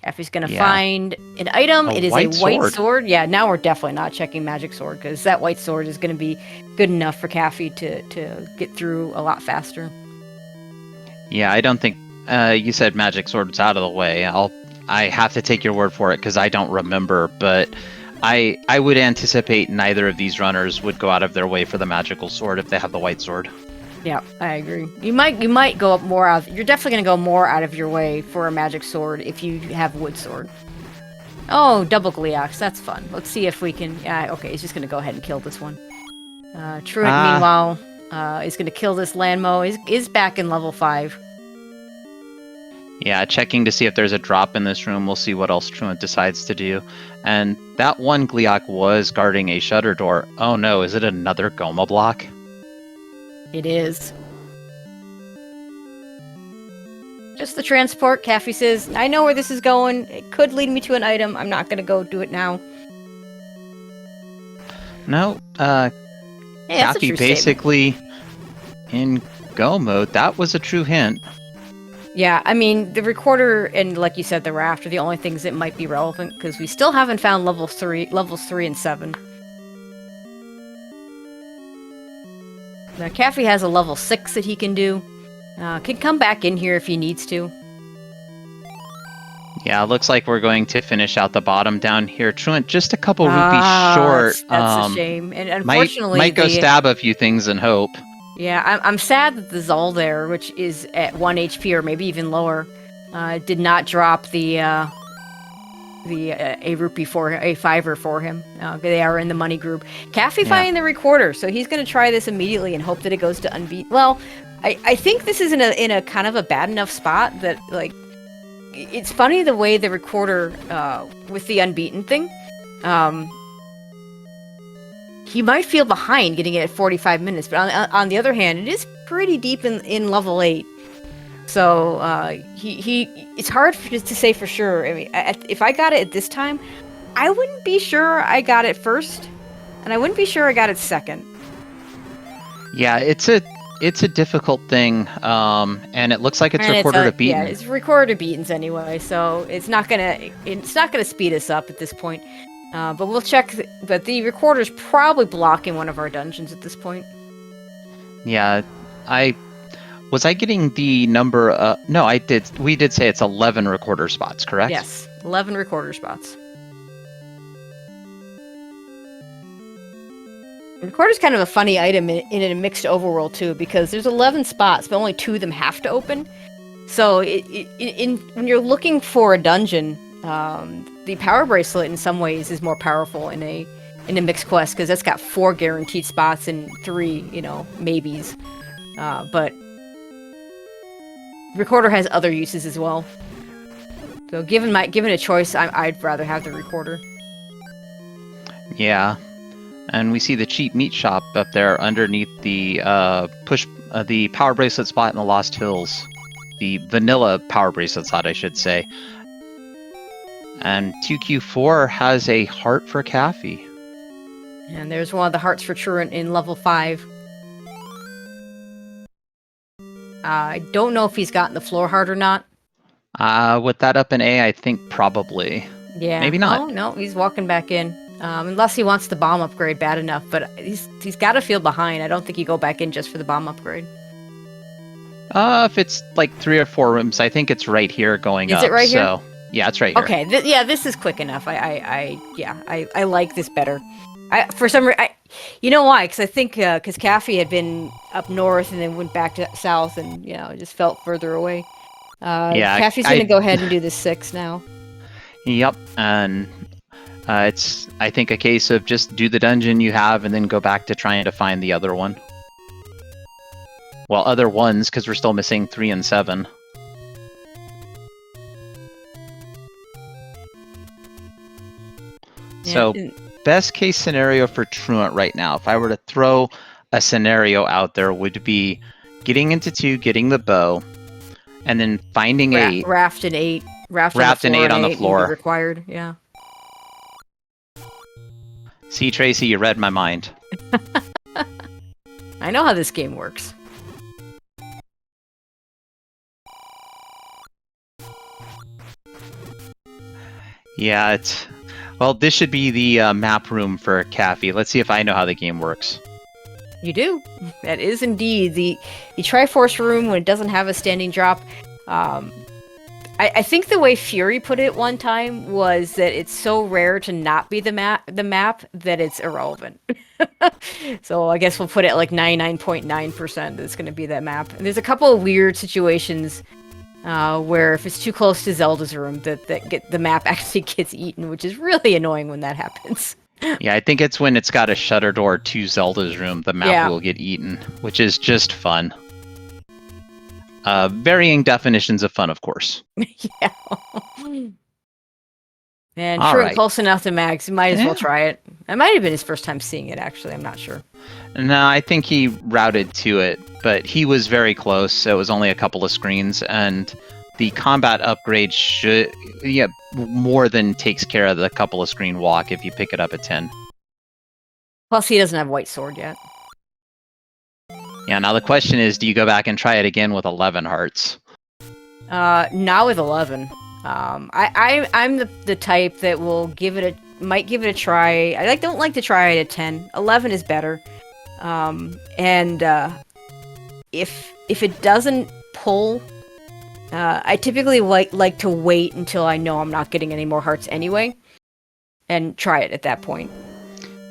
Caffey's gonna Yeah. find an item. A It is white a white sword. sword. Yeah, now we're definitely not checking magic sword because that white sword is gonna be good enough for Caffey to get through a lot faster. Yeah, I don't think you said magic sword's out of the way. I have to take your word for it because I don't remember, but I would anticipate neither of these runners would go out of their way for the magical sword if they have the white sword. Yeah, I agree. You might go up more out. You're definitely gonna go more out of your way for a magic sword if you have wood sword. Oh, double Gleox. That's fun. Let's see if we can. Okay, he's just gonna go ahead and kill this one. Truant, meanwhile, is gonna kill this Landmo. Is back in level 5. Yeah, checking to see if there's a drop in this room. We'll see what else Truant decides to do. And that one Gleok was guarding a shutter door. Oh no, is it another Goma block? It is. Just the transport. Caffey says, I know where this is going. It could lead me to an item. I'm not gonna go do it now. No, Hey, that's a Caffey true basically in go mode. That was a true hint. Yeah, I mean, the recorder and, like you said, the raft are the only things that might be relevant, because we still haven't found levels 3 and 7. Now, Caffey has a level 6 that he can do. Can come back in here if he needs to. Yeah, looks like we're going to finish out the bottom down here. Truant, just a couple rupees short. That's a shame. And unfortunately, might go stab a few things and hope. Yeah, I'm sad that the Zelda, which is at 1 HP or maybe even lower, did not drop the a rupee for a $5 for him. They are in the money group. Caffey finding the recorder, so he's going to try this immediately and hope that it goes to unbeat. Well, I think this is in a kind of a bad enough spot that, like, it's funny the way the recorder with the unbeaten thing. He might feel behind getting it at 45 minutes, but on the other hand, it is pretty deep in level 8. So it's hard to say for sure. I mean, if I got it at this time, I wouldn't be sure I got it first, and I wouldn't be sure I got it second. Yeah, it's a difficult thing, and it looks like it's recorded to beaten. Yeah, it's recorded to beatens anyway, so it's not gonna speed us up at this point. But we'll check. But the recorder's probably blocking one of our dungeons at this point. Yeah, was I getting the number? No, I did. We did say it's 11 recorder spots, correct? Yes, 11 recorder spots. The recorder's kind of a funny item in a mixed overworld too, because there's 11 spots, but only 2 of them have to open. So when you're looking for a dungeon, the power bracelet in some ways is more powerful in a mixed quest, because that's got 4 guaranteed spots and 3, maybes. But recorder has other uses as well. So given a choice, I'd rather have the recorder. Yeah, and we see the cheap meat shop up there underneath the the power bracelet spot in the Lost Hills, the vanilla power bracelet spot, I should say. And 2Q4 has a heart for Caffey. And there's one of the hearts for Truant in level 5. I don't know if he's gotten the floor heart or not. With that up in A, I think probably. Yeah. Maybe not. Oh, no, he's walking back in. Unless he wants the bomb upgrade bad enough, but he's got to feel behind. I don't think you go back in just for the bomb upgrade. If it's like 3 or 4 rooms, I think it's right here going up. Is it right here? Yeah, it's right here. Okay, this is quick enough. I like this better. For some reason, you know why? Because I think because Caffey had been up north and then went back to south, and it just felt further away. Yeah, Caffey's gonna go ahead and do the 6 now. Yep, and it's I think a case of just do the dungeon you have and then go back to trying to find the other one. Well, other ones, because we're still missing 3 and 7. So, best case scenario for Truant right now, if I were to throw a scenario out there, would be getting into 2, getting the bow, and then finding 8. Raft and 8. Raft and 8 on the floor. Required, yeah. See, Tracy, you read my mind. I know how this game works. Yeah, well, this should be the map room for Caffy. Let's see if I know how the game works. You do. That is indeed the Triforce room when it doesn't have a standing drop. I think the way Fury put it one time was that it's so rare to not be the map that it's irrelevant. So I guess we'll put it like 99.9% that's going to be that map. And there's a couple of weird situations where if it's too close to Zelda's room, the map actually gets eaten, which is really annoying when that happens. Yeah, I think it's when it's got a shutter door to Zelda's room, the map Yeah. will get eaten, which is just fun. Varying definitions of fun, of course. Yeah. And All Truant right. close enough to Max, you might as well Yeah. try it. It might have been his first time seeing it, actually. I'm not sure. No, I think he routed to it, but he was very close. So it was only a couple of screens, and the combat upgrade more than takes care of the couple of screen walk if you pick it up at 10. Plus, he doesn't have White Sword yet. Yeah, now the question is, do you go back and try it again with 11 hearts? Not with 11. I'm the type that will might give it a try. I don't like to try it at 10. 11 is better. If it doesn't pull, I typically like to wait until I know I'm not getting any more hearts anyway, and try it at that point.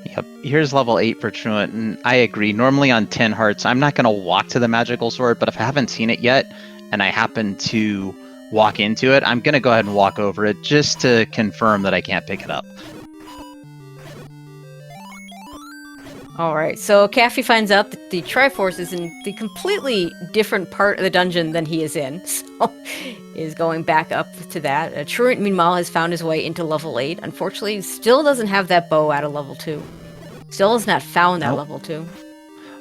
Yep, here's level 8 for Truant, and I agree. Normally on 10 hearts, I'm not going to walk to the magical sword, but if I haven't seen it yet, and I happen to walk into it, I'm going to go ahead and walk over it just to confirm that I can't pick it up. Alright, so Caffy finds out that the Triforce is in the completely different part of the dungeon than he is in, so is going back up to that. Truant, meanwhile, has found his way into level 8. Unfortunately, he still doesn't have that bow out of level 2. Still has not found that Nope. level 2.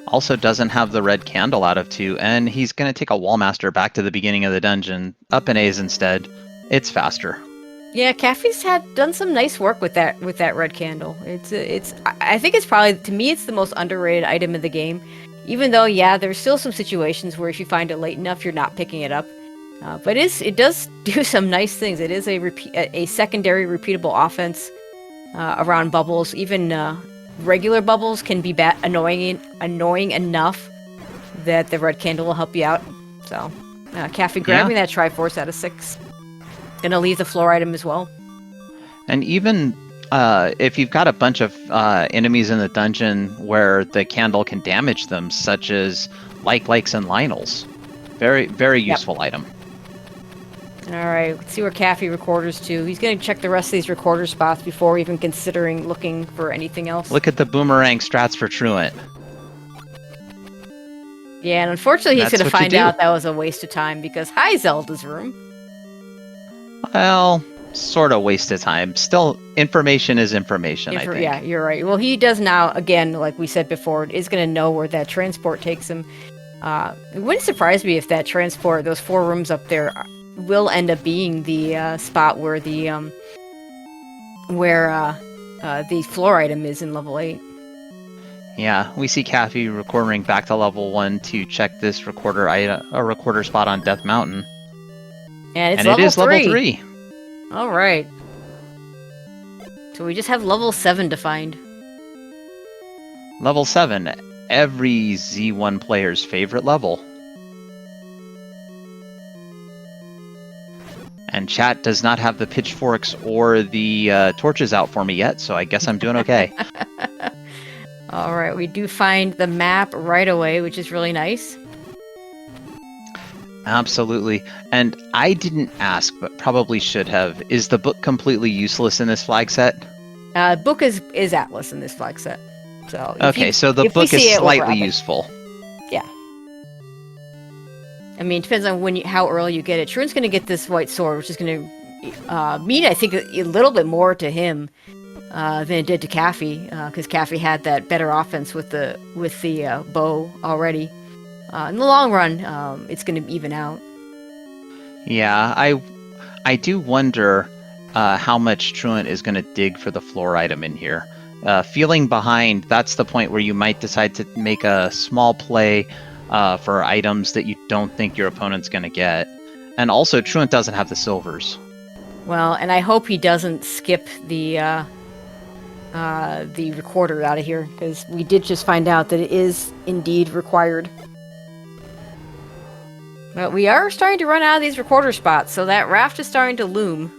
Also doesn't have the red candle out of 2, and he's going to take a Wallmaster back to the beginning of the dungeon, up in A's instead. It's faster. Yeah, Caffey's done some nice work with that red candle. I think it's probably, to me, it's the most underrated item in the game. Even though, yeah, there's still some situations where if you find it late enough, you're not picking it up. But it does do some nice things. It is a secondary repeatable offense around bubbles. Even regular bubbles can be annoying enough that the red candle will help you out. So, Caffey grabbing that Triforce out of 6. Gonna leave the floor item as well. And even if you've got a bunch of enemies in the dungeon where the candle can damage them, such as likes, and Lionels, very, very useful item. Alright, let's see where Caffey recorders to. He's gonna check the rest of these recorder spots before even considering looking for anything else. Look at the boomerang strats for Truant. Yeah, and unfortunately he's That's gonna what you find do. out that was a waste of time because hi, Zelda's room. Well, sort of waste of time. Still, information is information, I think. Yeah, you're right. Well, he does now, again, like we said before, is gonna know where that transport takes him. It wouldn't surprise me if that transport, those 4 rooms up there, will end up being the spot where the floor item is in level 8. Yeah, we see Caffey recording back to level 1 to check this recorder spot on Death Mountain. And it is level 3. All right. So we just have level 7 to find. Level 7, every Z1 player's favorite level. And chat does not have the pitchforks or the torches out for me yet, so I guess I'm doing okay. All right, we do find the map right away, which is really nice. Absolutely. And I didn't ask, but probably should have. Is the book completely useless in this flag set? Book is Atlas in this flag set. So So the book is slightly useful. Yeah. I mean, it depends on how early you get it. Truant's going to get this white sword, which is going to mean, I think, a little bit more to him than it did to Caffey, because Caffey had that better offense with the bow already. In the long run, it's going to even out. Yeah, I do wonder how much Truant is going to dig for the floor item in here. Feeling behind, that's the point where you might decide to make a small play for items that you don't think your opponent's going to get. And also, Truant doesn't have the silvers. Well, and I hope he doesn't skip the recorder out of here, because we did just find out that it is indeed required. But we are starting to run out of these recorder spots, so that raft is starting to loom.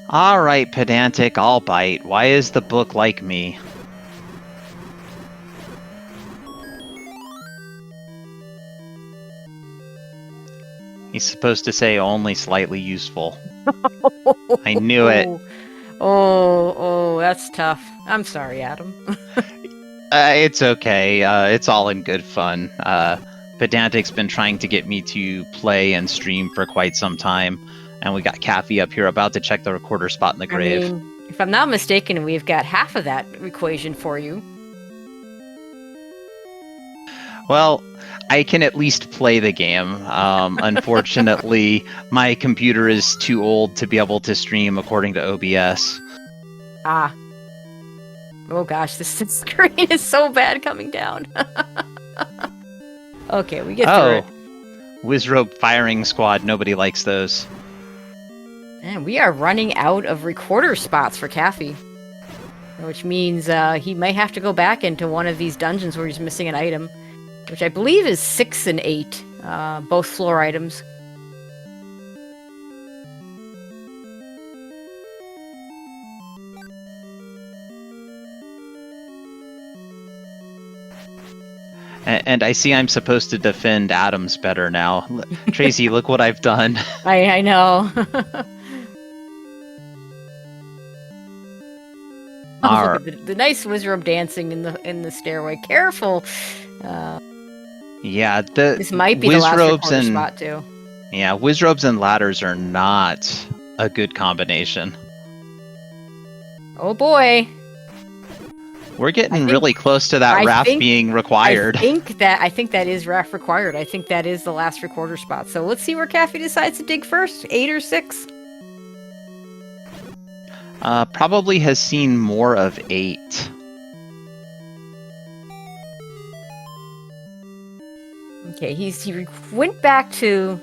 All right, pedantic, I'll bite. Why is the book like me? He's supposed to say only slightly useful. I knew it. Oh, that's tough. I'm sorry, Adam. It's okay. It's all in good fun. Pedantic's been trying to get me to play and stream for quite some time, and we got Caffy up here about to check the recorder spot in the grave. I mean, if I'm not mistaken, we've got half of that equation for you. Well, I can at least play the game. Unfortunately, my computer is too old to be able to stream according to OBS. Ah. Oh gosh, this screen is so bad coming down. Okay, we get through it. Wizrobe firing squad, nobody likes those. And we are running out of recorder spots for Caffy. Which means he might have to go back into one of these dungeons where he's missing an item. Which I believe is 6 and 8, both floor items. And I see I'm supposed to defend Adams better now. Tracy, look what I've done. I know. Oh, look at the nice wizard dancing in the stairway. Careful. Yeah, this might be the last recorder spot too. Yeah, wizrobes and ladders are not a good combination. Oh boy. We're getting really close to that raft being required. I think that is raft required. I think that is the last recorder spot. So let's see where Caffy decides to dig first. 8 or 6? Probably has seen more of 8. Okay, he went back to...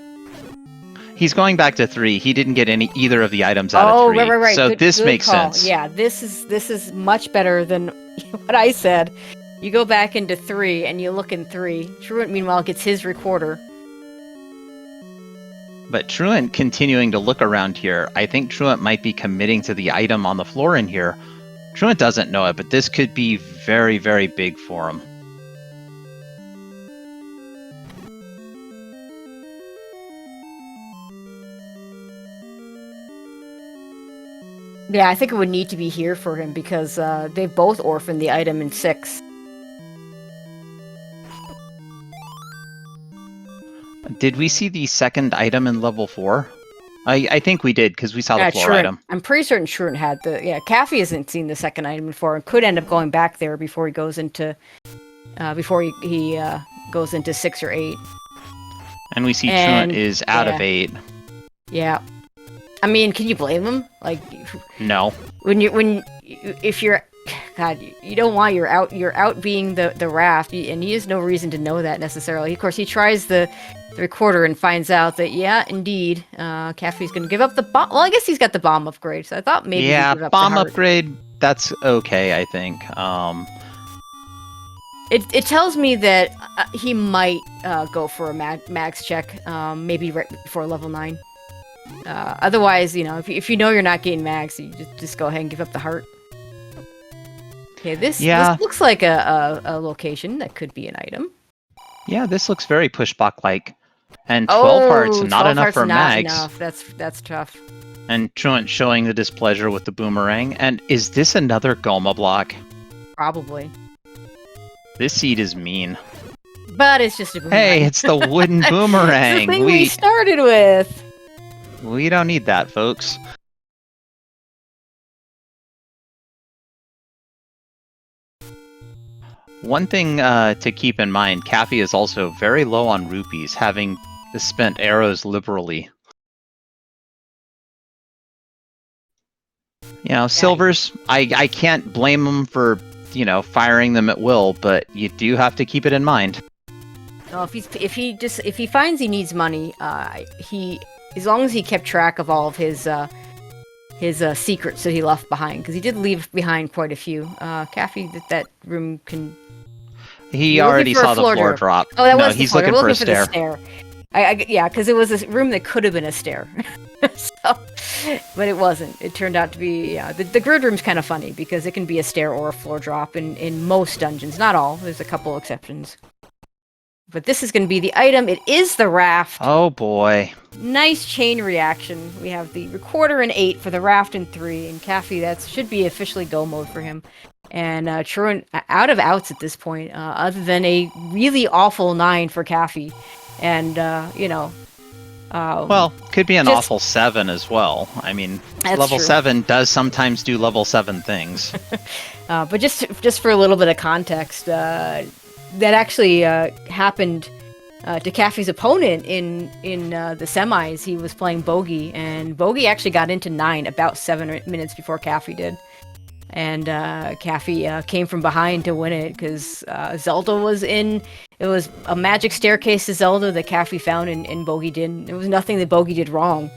He's going back to 3. He didn't get either of the items out of 3. Oh, right. So this makes sense. Yeah, this is much better than what I said. You go back into 3 and you look in 3. Truant, meanwhile, gets his recorder. But Truant continuing to look around here. I think Truant might be committing to the item on the floor in here. Truant doesn't know it, but this could be very, very big for him. Yeah, I think it would need to be here for him because they've both orphaned the item in 6. Did we see the second item in level 4? I think we did because we saw the floor item. I'm pretty certain Truant had the... Yeah, Caffy hasn't seen the second item before and could end up going back there before he goes into... before he goes into 6 or 8. And we see Truant is out of 8. Yeah. I mean, can you blame him? Like, no. If you're, God, you don't want you're out being the raft, and he has no reason to know that necessarily. Of course, he tries the recorder and finds out that indeed, Caffy's gonna give up the bomb. Well, I guess he's got the bomb upgrade, so I thought maybe he'd give up bomb the heart. upgrade. That's okay, I think. It tells me that he might go for a max check, maybe right before level 9. Otherwise, if you know you're not getting max, you just go ahead and give up the heart. Okay, this looks like a location that could be an item. Yeah, this looks very pushblock-like. And 12 hearts, not enough for mags. Enough. That's tough. And Truant showing the displeasure with the boomerang. And is this another Goma block? Probably. This seed is mean. But it's just a boomerang. Hey, it's the wooden boomerang. It's the thing we started with. We don't need that, folks. One thing to keep in mind, Caffy is also very low on rupees, having spent arrows liberally. Silvers, I can't blame them for, firing them at will, but you do have to keep it in mind. Oh, if he finds he needs money, as long as he kept track of all of his secrets that he left behind, because he did leave behind quite a few. Caffey, that room can. He You're already looking for saw a the floor floor drop. drop. Oh, that no, was the he's floor. looking We're for a looking for the stair. stair. Yeah, because it was a room that could have been a stair, so, but it wasn't. It turned out to be the grid room's kind of funny because it can be a stair or a floor drop in most dungeons. Not all. There's a couple exceptions. But this is going to be the item. It is the raft. Oh boy. Nice chain reaction. We have the recorder in 8 for the raft in 3, and Caffey, that should be officially go mode for him. And Truant out of outs at this point, other than a really awful 9 for Caffey. And, well, could be an awful 7 as well. I mean, level true. 7 does sometimes do level 7 things. But just for a little bit of context, that actually happened to Caffey's opponent in the semis. He was playing Bogey, and Bogey actually got into 9 about 7 minutes before Caffey did. And Caffey came from behind to win it because Zelda was in. It was a magic staircase to Zelda that Caffey found and Bogey didn't. It was nothing that Bogey did wrong.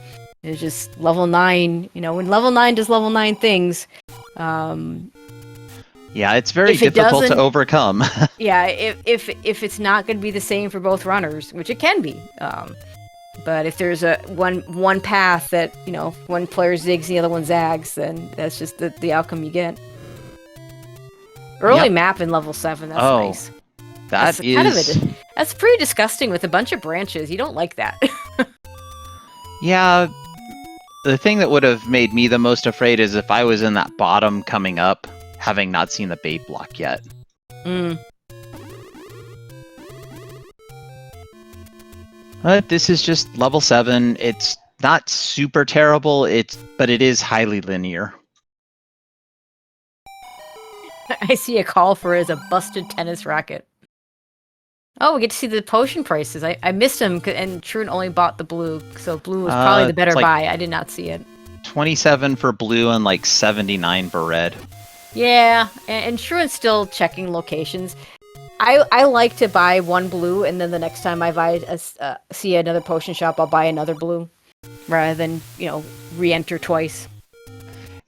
It was just level 9. You know, when level 9 does level 9 things. Yeah, it's very difficult to overcome. Yeah, if it's not going to be the same for both runners, which it can be. But if there's a one path that, one player zigs and the other one zags, then that's just the outcome you get. Early map in level 7, that's nice. That's That's pretty disgusting with a bunch of branches. You don't like that. Yeah, the thing that would have made me the most afraid is if I was in that bottom coming up, having not seen the bait block yet. But this is just level 7. It's not super terrible, but it is highly linear. I see a call for a busted tennis racket. Oh, we get to see the potion prices. I missed them, and Truant only bought the blue, so blue was probably the better buy. I did not see it. 27 for blue and like 79 for red. Yeah, and Truant's still checking locations. I like to buy one blue, and then the next time I see another potion shop, I'll buy another blue, rather than, re-enter twice.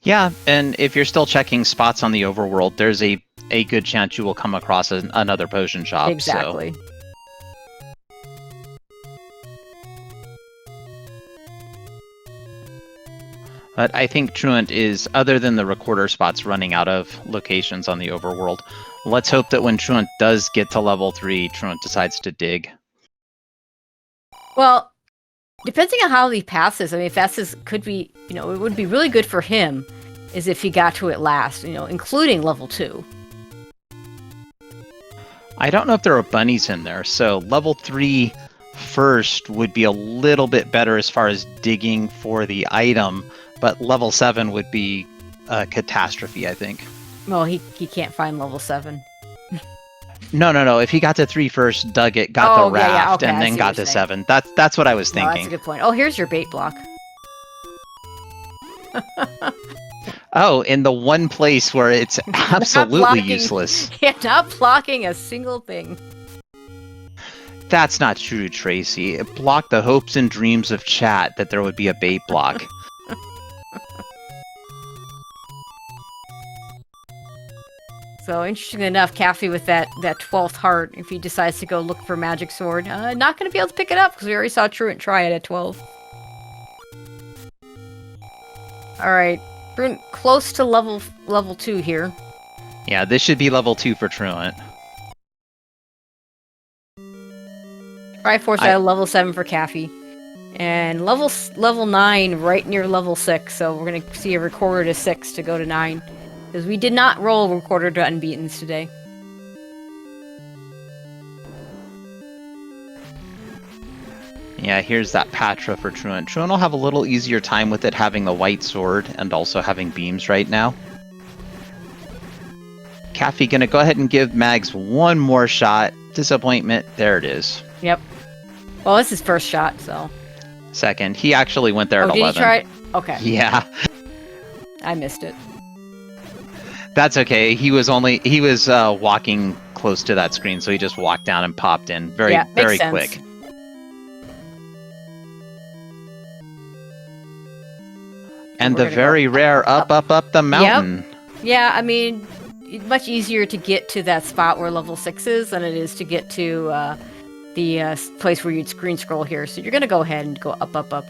Yeah, and if you're still checking spots on the overworld, there's a good chance you will come across another potion shop. Exactly. So. But I think Truant is, other than the recorder spots, running out of locations on the overworld. Let's hope that when Truant does get to level 3, Truant decides to dig. Well, depending on how he passes, I mean, fastest could be, it would be really good for him, is if he got to it last, including level 2. I don't know if there are bunnies in there, so level 3 first would be a little bit better as far as digging for the item, but level 7 would be a catastrophe, I think. Well, he can't find level 7. No. If he got to 3 first, dug it, got the raft, okay, and then got to 7. That's what I was thinking. That's a good point. Oh, here's your bait block. Oh, in the one place where it's absolutely useless. Yeah, not blocking a single thing. That's not true, Tracy. It blocked the hopes and dreams of chat that there would be a bait block. So, interesting enough, Caffey with that 12th heart, if he decides to go look for Magic Sword, not going to be able to pick it up, because we already saw Truant try it at 12. Alright, Truant close to level 2 here. Yeah, this should be level 2 for Truant. Triforce at level 7 for Caffey. And level 9 right near level 6, so we're going to see a recorder to 6 to go to 9. Because we did not roll a recorder to unbeatens today. Yeah, here's that Patra for Truant. Truant will have a little easier time with it having the white sword and also having beams right now. Caffey gonna go ahead and give Mags one more shot. Disappointment. There it is. Yep. Well, this is first shot, so. Second. He actually went there at 11. Did he try it? Okay. Yeah. I missed it. That's okay. He was walking close to that screen, so he just walked down and popped in. Yeah, makes very sense. quick. And the very rare up the mountain. Yep. Yeah, I mean, it's much easier to get to that spot where level 6 is than it is to get to the place where you'd screen scroll here. So you're going to go ahead and go up.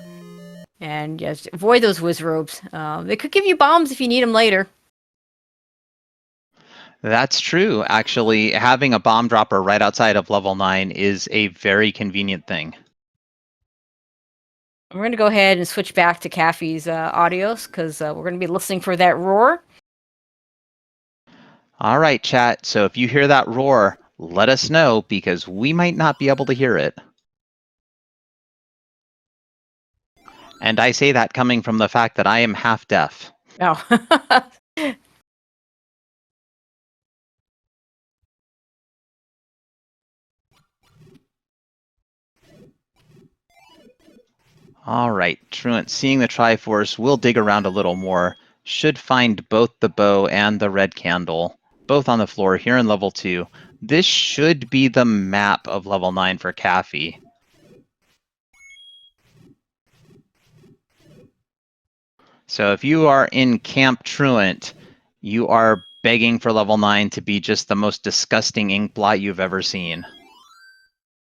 And yes, avoid those whiz robes. They could give you bombs if you need them later. That's true. Actually, having a bomb dropper right outside of level 9 is a very convenient thing. We're going to go ahead and switch back to Caffy's audios because we're going to be listening for that roar. All right, chat. So if you hear that roar, let us know because we might not be able to hear it. And I say that coming from the fact that I am half deaf. Oh. All right, Truant, seeing the Triforce, we'll dig around a little more. Should find both the bow and the red candle, both on the floor here in level 2. This should be the map of level 9 for Caffy. So if you are in Camp Truant, you are begging for level 9 to be just the most disgusting ink blot you've ever seen.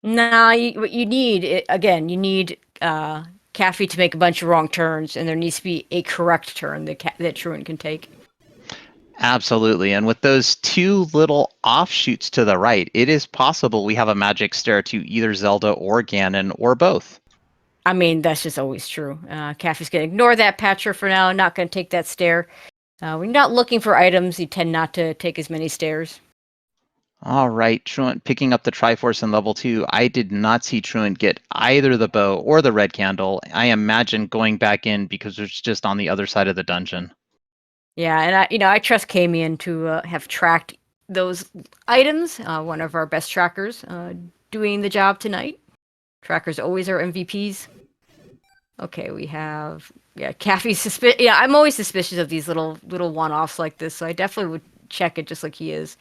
Nah, what you need, again, you need Caffy to make a bunch of wrong turns, and there needs to be a correct turn that Truant can take. Absolutely, and with those two little offshoots to the right, it is possible we have a magic stair to either Zelda or Ganon, or both. I mean, that's just always true. Caffy's going to ignore that patcher for now, not going to take that stair. When you're not looking for items, you tend not to take as many stairs. All right, Truant picking up the Triforce in level 2. I did not see Truant get either the bow or the red candle. I imagine going back in because it's just on the other side of the dungeon. Yeah, and I trust Camian to have tracked those items. One of our best trackers doing the job tonight. Trackers always are MVPs. Okay, we have Caffy's suspicious. Yeah, I'm always suspicious of these little one-offs like this, so I definitely would check it just like he is.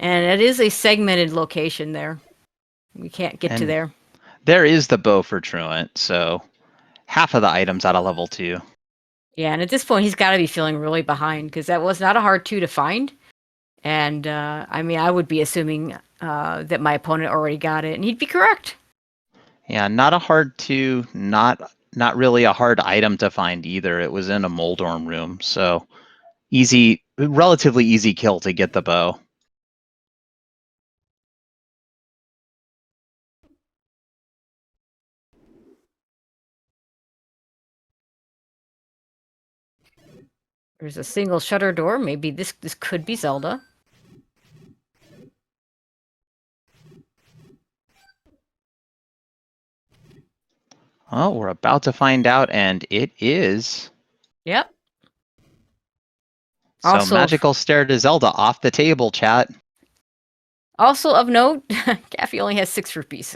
And it is a segmented location there. We can't get to there. There is the bow for Truant, so half of the items out of level 2. Yeah, and at this point, he's got to be feeling really behind because that was not a hard 2 to find. And I mean, I would be assuming that my opponent already got it, and he'd be correct. Yeah, not a hard 2, not really a hard item to find either. It was in a Moldorm room, so relatively easy kill to get the bow. There's a single shutter door. Maybe this could be Zelda. Oh, we're about to find out, and it is. Yep. So Also, magical stair to Zelda off the table, chat. Also of note, Caffy only has 6 rupees.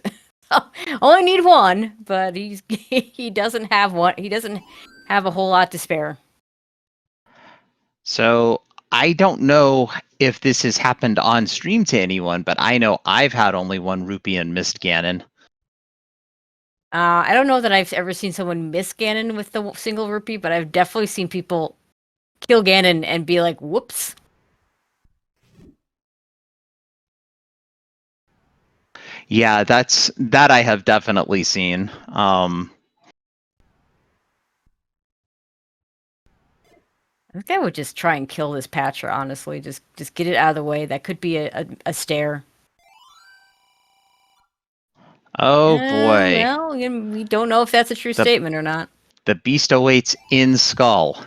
Only need 1, but he doesn't have one. He doesn't have a whole lot to spare. So I don't know if this has happened on stream to anyone, but I know I've had only 1 rupee and missed Ganon. I don't know that I've ever seen someone miss Ganon with the single rupee, but I've definitely seen people kill Ganon and be like, whoops. Yeah, that I have definitely seen. I think I would just try and kill this patcher, honestly. Just get it out of the way. That could be a stair. Oh boy. Well, we don't know if that's a true statement or not. The beast awaits in Skull.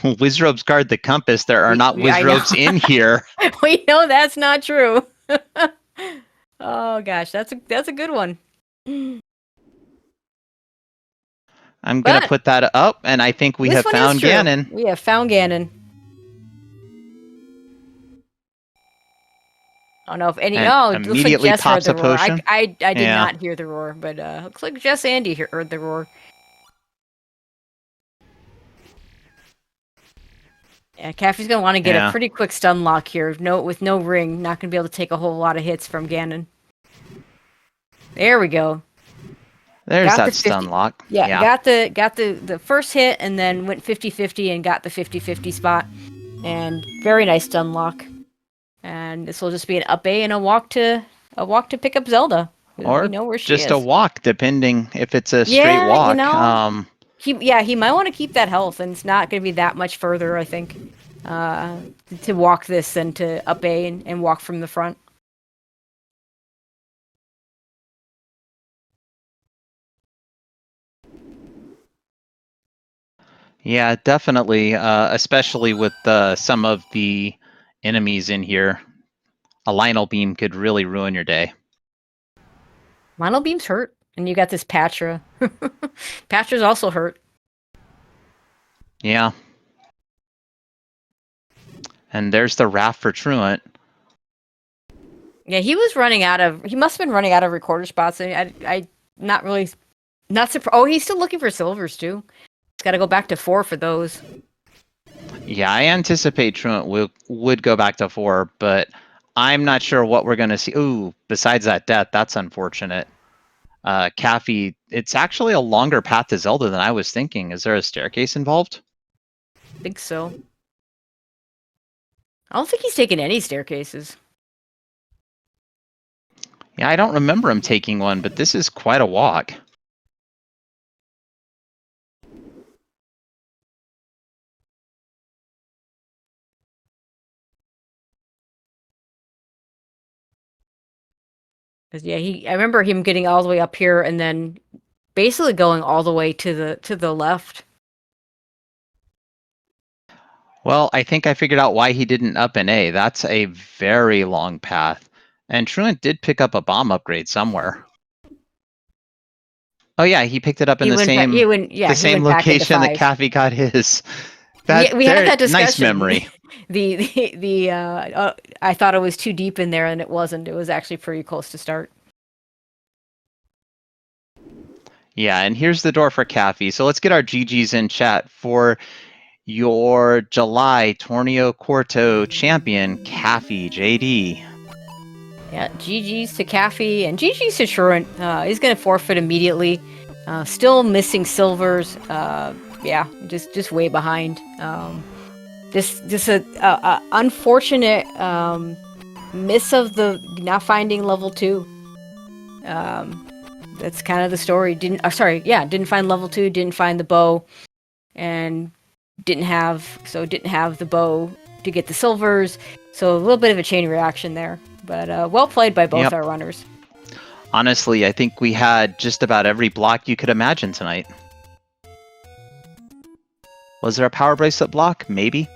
Wizrobes guard the compass. There are not Wizrobes in here. We know that's not true. Oh gosh, that's a good one. I'm gonna put that up, and I think we have found Ganon. We have found Ganon. I don't know if any. And it looks like Jess heard the roar. I did Yeah. not hear the roar, but looks like Jess Andy heard the roar. Yeah, Caffey's gonna want to get a Yeah. pretty quick stun lock here. With no ring, not gonna be able to take a whole lot of hits from Ganon. There we go. There's Got the that stun 50. lock. Yeah, Yeah. got the first hit and then went 50-50 and got the 50-50 spot. And very nice stun lock. And this will just be an up A and a walk to pick up Zelda. We Or know where she just a is. walk, depending if it's a straight Yeah, you walk. know, he might want to keep that health, and it's not going to be that much further, I think, uh, to walk this than to up A and walk from the front. Yeah, definitely. Especially with some of the enemies in here, a Lionel beam could really ruin your day. Mono Beam's hurt, and you got this Patra. Patra's also hurt. Yeah. And there's the raft for Truant. Yeah, he was running out of. He must have been running out of recorder spots. I not really, not surprised. Oh, he's still looking for silvers too. He's got to go back to 4 for those. Yeah, I anticipate Truant would go back to 4, but I'm not sure what we're going to see. Ooh, besides that death, that's unfortunate. Caffey, it's actually a longer path to Zelda than I was thinking. Is there a staircase involved? I think so. I don't think he's taken any staircases. Yeah, I don't remember him taking one, but this is quite a walk. Cause yeah, I remember him getting all the way up here and then basically going all the way to the left. Well, I think I figured out why he didn't up an A. That's a very long path. And Truant did pick up a bomb upgrade somewhere. Oh yeah, he picked it up in He the went same he went back into location that 5. Caffey got his. We had that Nice discussion. memory. I thought it was too deep in there and it wasn't. It was actually pretty close to start. Yeah, and here's the door for Caffey. So let's get our GGs in chat for your July Torneo Corto champion, CaffyJD. Yeah, GG's to Caffey and GG's to Truant. He's gonna forfeit immediately. Still missing silvers. Yeah, just way behind. Just a unfortunate miss of the not finding level 2. That's kind of the story. Didn't find level 2. Didn't find the bow, and didn't have the bow to get the silvers. So a little bit of a chain reaction there. But well played by both our runners. Honestly, I think we had just about every block you could imagine tonight. Was there a power bracelet block? Maybe.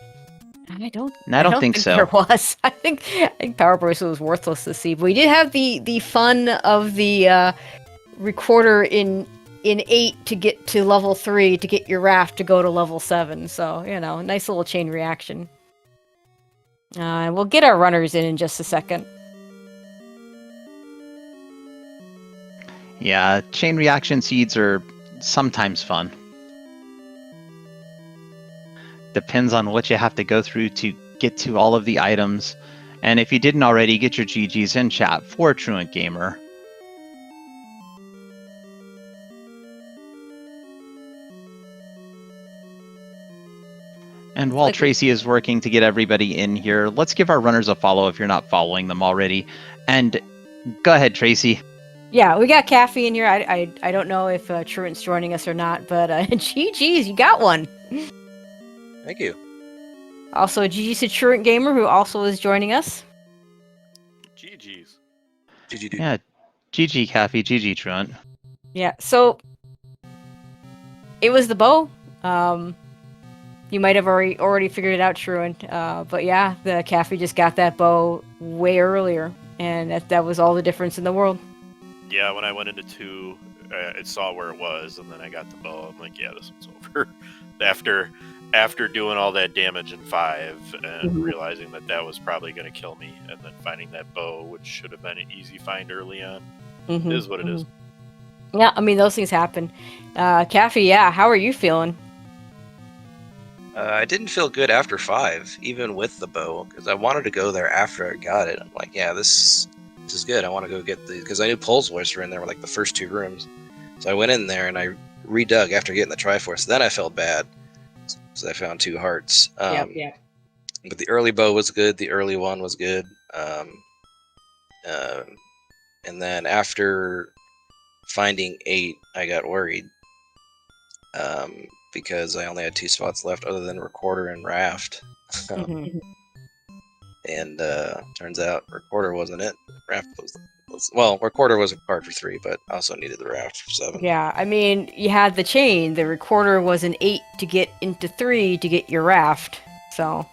I don't think so. There was. I think power bracelet was worthless to see. But we did have the fun of the recorder in 8 to get to level 3 to get your raft to go to level 7. So nice little chain reaction. We'll get our runners in just a second. Yeah, chain reaction seeds are sometimes fun. Depends on what you have to go through to get to all of the items. And if you didn't already, get your GGs in chat for TruantGamer. And while Tracy is working to get everybody in here, let's give our runners a follow if you're not following them already. And go ahead, Tracy. Yeah, we got Caffey in here. I don't know if Truant's joining us or not, but GG's, you got one. Thank you. Also, GG's to TruantGamer, who also is joining us. GG's. Yeah, GG Caffey, GG Truant. Yeah, so it was the bow. You might have already figured it out, Truant. But yeah, the Caffey just got that bow way earlier, and that was all the difference in the world. Yeah, when I went into 2, it saw where it was, and then I got the bow. I'm like, yeah, this one's over. After doing all that damage in 5 and realizing that was probably going to kill me, and then finding that bow, which should have been an easy find early on, is what it is. Yeah, I mean, those things happen. Caffey, yeah, how are you feeling? I didn't feel good after 5, even with the bow, because I wanted to go there after I got it. I'm like, yeah, this is good. I want to go get the, because I knew Pole's Voice were in there, were like the first 2 rooms. So I went in there and I redug after getting the Triforce. Then I felt bad because I found 2 hearts. Yep. But the early bow was good. The early one was good. And then after finding 8, I got worried. Because I only had 2 spots left other than Recorder and Raft. Mhm. And turns out Recorder wasn't it. Raft was well, Recorder was required for 3, but I also needed the Raft for 7. Yeah, I mean, you had the chain. The Recorder was an 8 to get into 3 to get your Raft. So,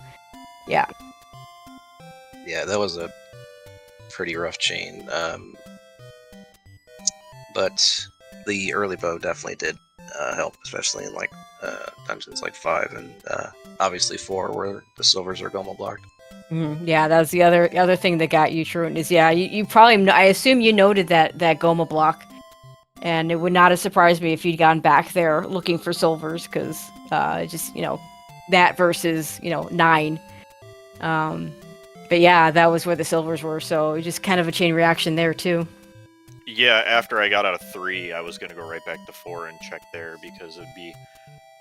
yeah. Yeah, that was a pretty rough chain. But the early bow definitely did help, especially in like dungeons like 5 and obviously 4, where the silvers are Gomo blocked. Yeah, that was the other thing that got you, Truant, is you probably, I assume you noted that Goma block, and it would not have surprised me if you'd gone back there looking for silvers, because just, that versus, 9. But yeah, that was where the silvers were, so just kind of a chain reaction there, too. Yeah, after I got out of 3, I was going to go right back to 4 and check there, because it'd be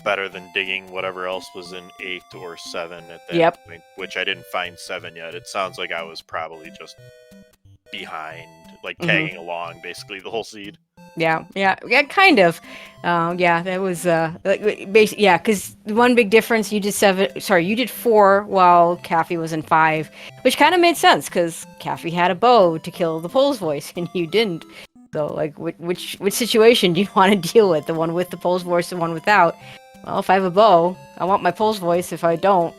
better than digging whatever else was in 8 or 7 at that point, which I didn't find 7 yet. It sounds like I was probably just behind, like tagging along basically the whole seed. Yeah, kind of. That was because the one big difference, you did 4 while Caffy was in 5, which kind of made sense because Caffy had a bow to kill the Pole's Voice and you didn't. So, like, which situation do you want to deal with? The one with the Pole's Voice, the one without? Well, if I have a bow, I want my Pole's Voice. If I don't,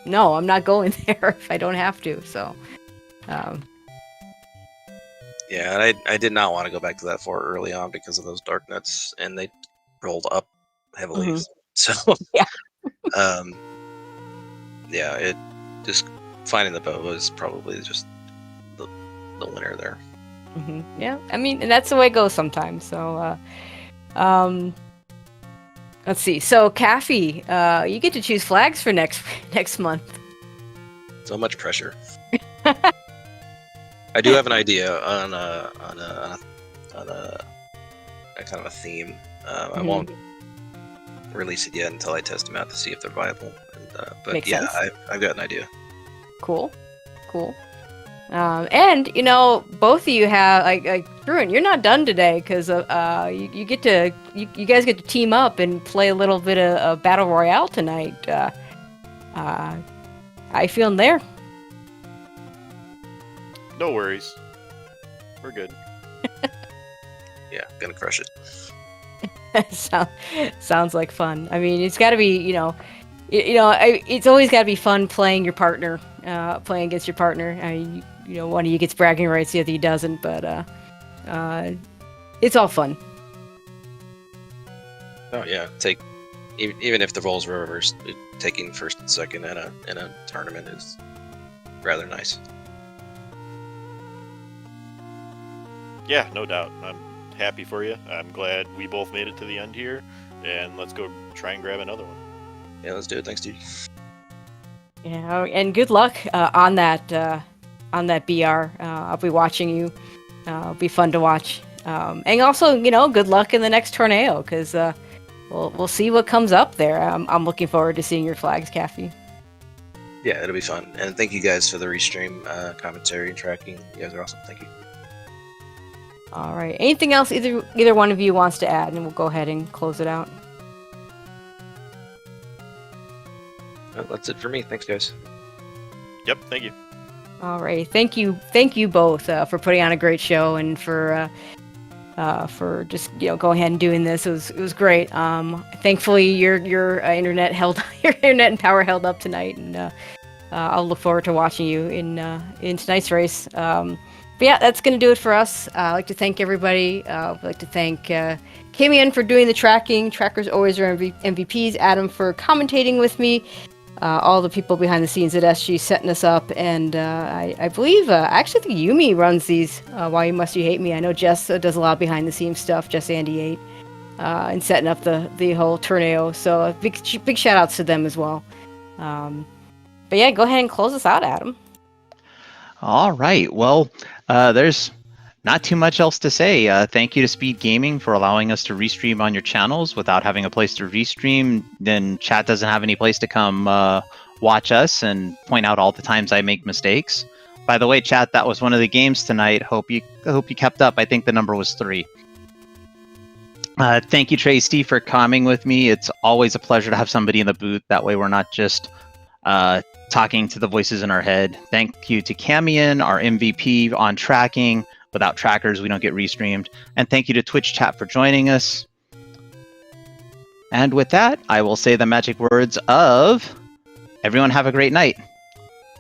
no, I'm not going there if I don't have to. So, Yeah, and I did not want to go back to that 4 early on because of those dark nuts, and they rolled up heavily. So, yeah. It just finding the bow was probably just the winner there. Yeah, I mean, and that's the way it goes sometimes. So, let's see. So, Caffy, you get to choose flags for next month. So much pressure. I do have an idea on a kind of a theme. I won't release it yet until I test them out to see if they're viable. But Makes yeah, sense. I've got an idea. Cool. And both of you have like Bruin, you're not done today because you guys get to team up and play a little bit of Battle Royale tonight. How you feeling there? No worries. We're good. Yeah, gonna crush it. Sounds like fun. I mean, it's got to be, it's always got to be fun playing your partner, playing against your partner. I mean, one of you gets bragging rights, the other doesn't, but it's all fun. Oh yeah, even if the roles were reversed, taking first and second in a tournament is rather nice. Yeah, no doubt. I'm happy for you. I'm glad we both made it to the end here, and let's go try and grab another one. Yeah, let's do it. Thanks, dude. Yeah, and good luck on that BR. I'll be watching you. It'll be fun to watch. And also, good luck in the next Torneo, because we'll see what comes up there. I'm looking forward to seeing your flags, Caffy. Yeah, it'll be fun. And thank you guys for the restream commentary and tracking. You guys are awesome. Thank you. All right. Anything else either one of you wants to add, and we'll go ahead and close it out. Well, that's it for me. Thanks, guys. Yep, thank you. All right. Thank you both for putting on a great show and for just going ahead and doing this. It was great. Thankfully your internet and power held up tonight, and I'll look forward to watching you in tonight's race. But yeah, that's going to do it for us. I'd like to thank everybody. I'd like to thank Kamian for doing the tracking. Trackers always are MVPs. Adam for commentating with me. All the people behind the scenes at SG setting us up. And I believe, I actually think Yumi runs these Why Must You Hate Me. I know Jess does a lot of behind the scenes stuff, Jess Andy 8. and setting up the whole Torneo. So big shout outs to them as well. But yeah, go ahead and close us out, Adam. All right. Well, there's not too much else to say. Thank you to Speed Gaming for allowing us to restream on your channels without having a place to restream. Then chat doesn't have any place to come watch us and point out all the times I make mistakes. By the way, chat, that was one of the games tonight. Hope you kept up. I think the number was 3. Thank you, Tracy, for coming with me. It's always a pleasure to have somebody in the booth. That way we're not just talking to the voices in our head. Thank you to Camion, our MVP on tracking. Without trackers, we don't get restreamed. And thank you to Twitch chat for joining us. And with that, I will say the magic words of everyone have a great night.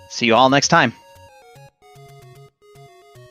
See you all next time.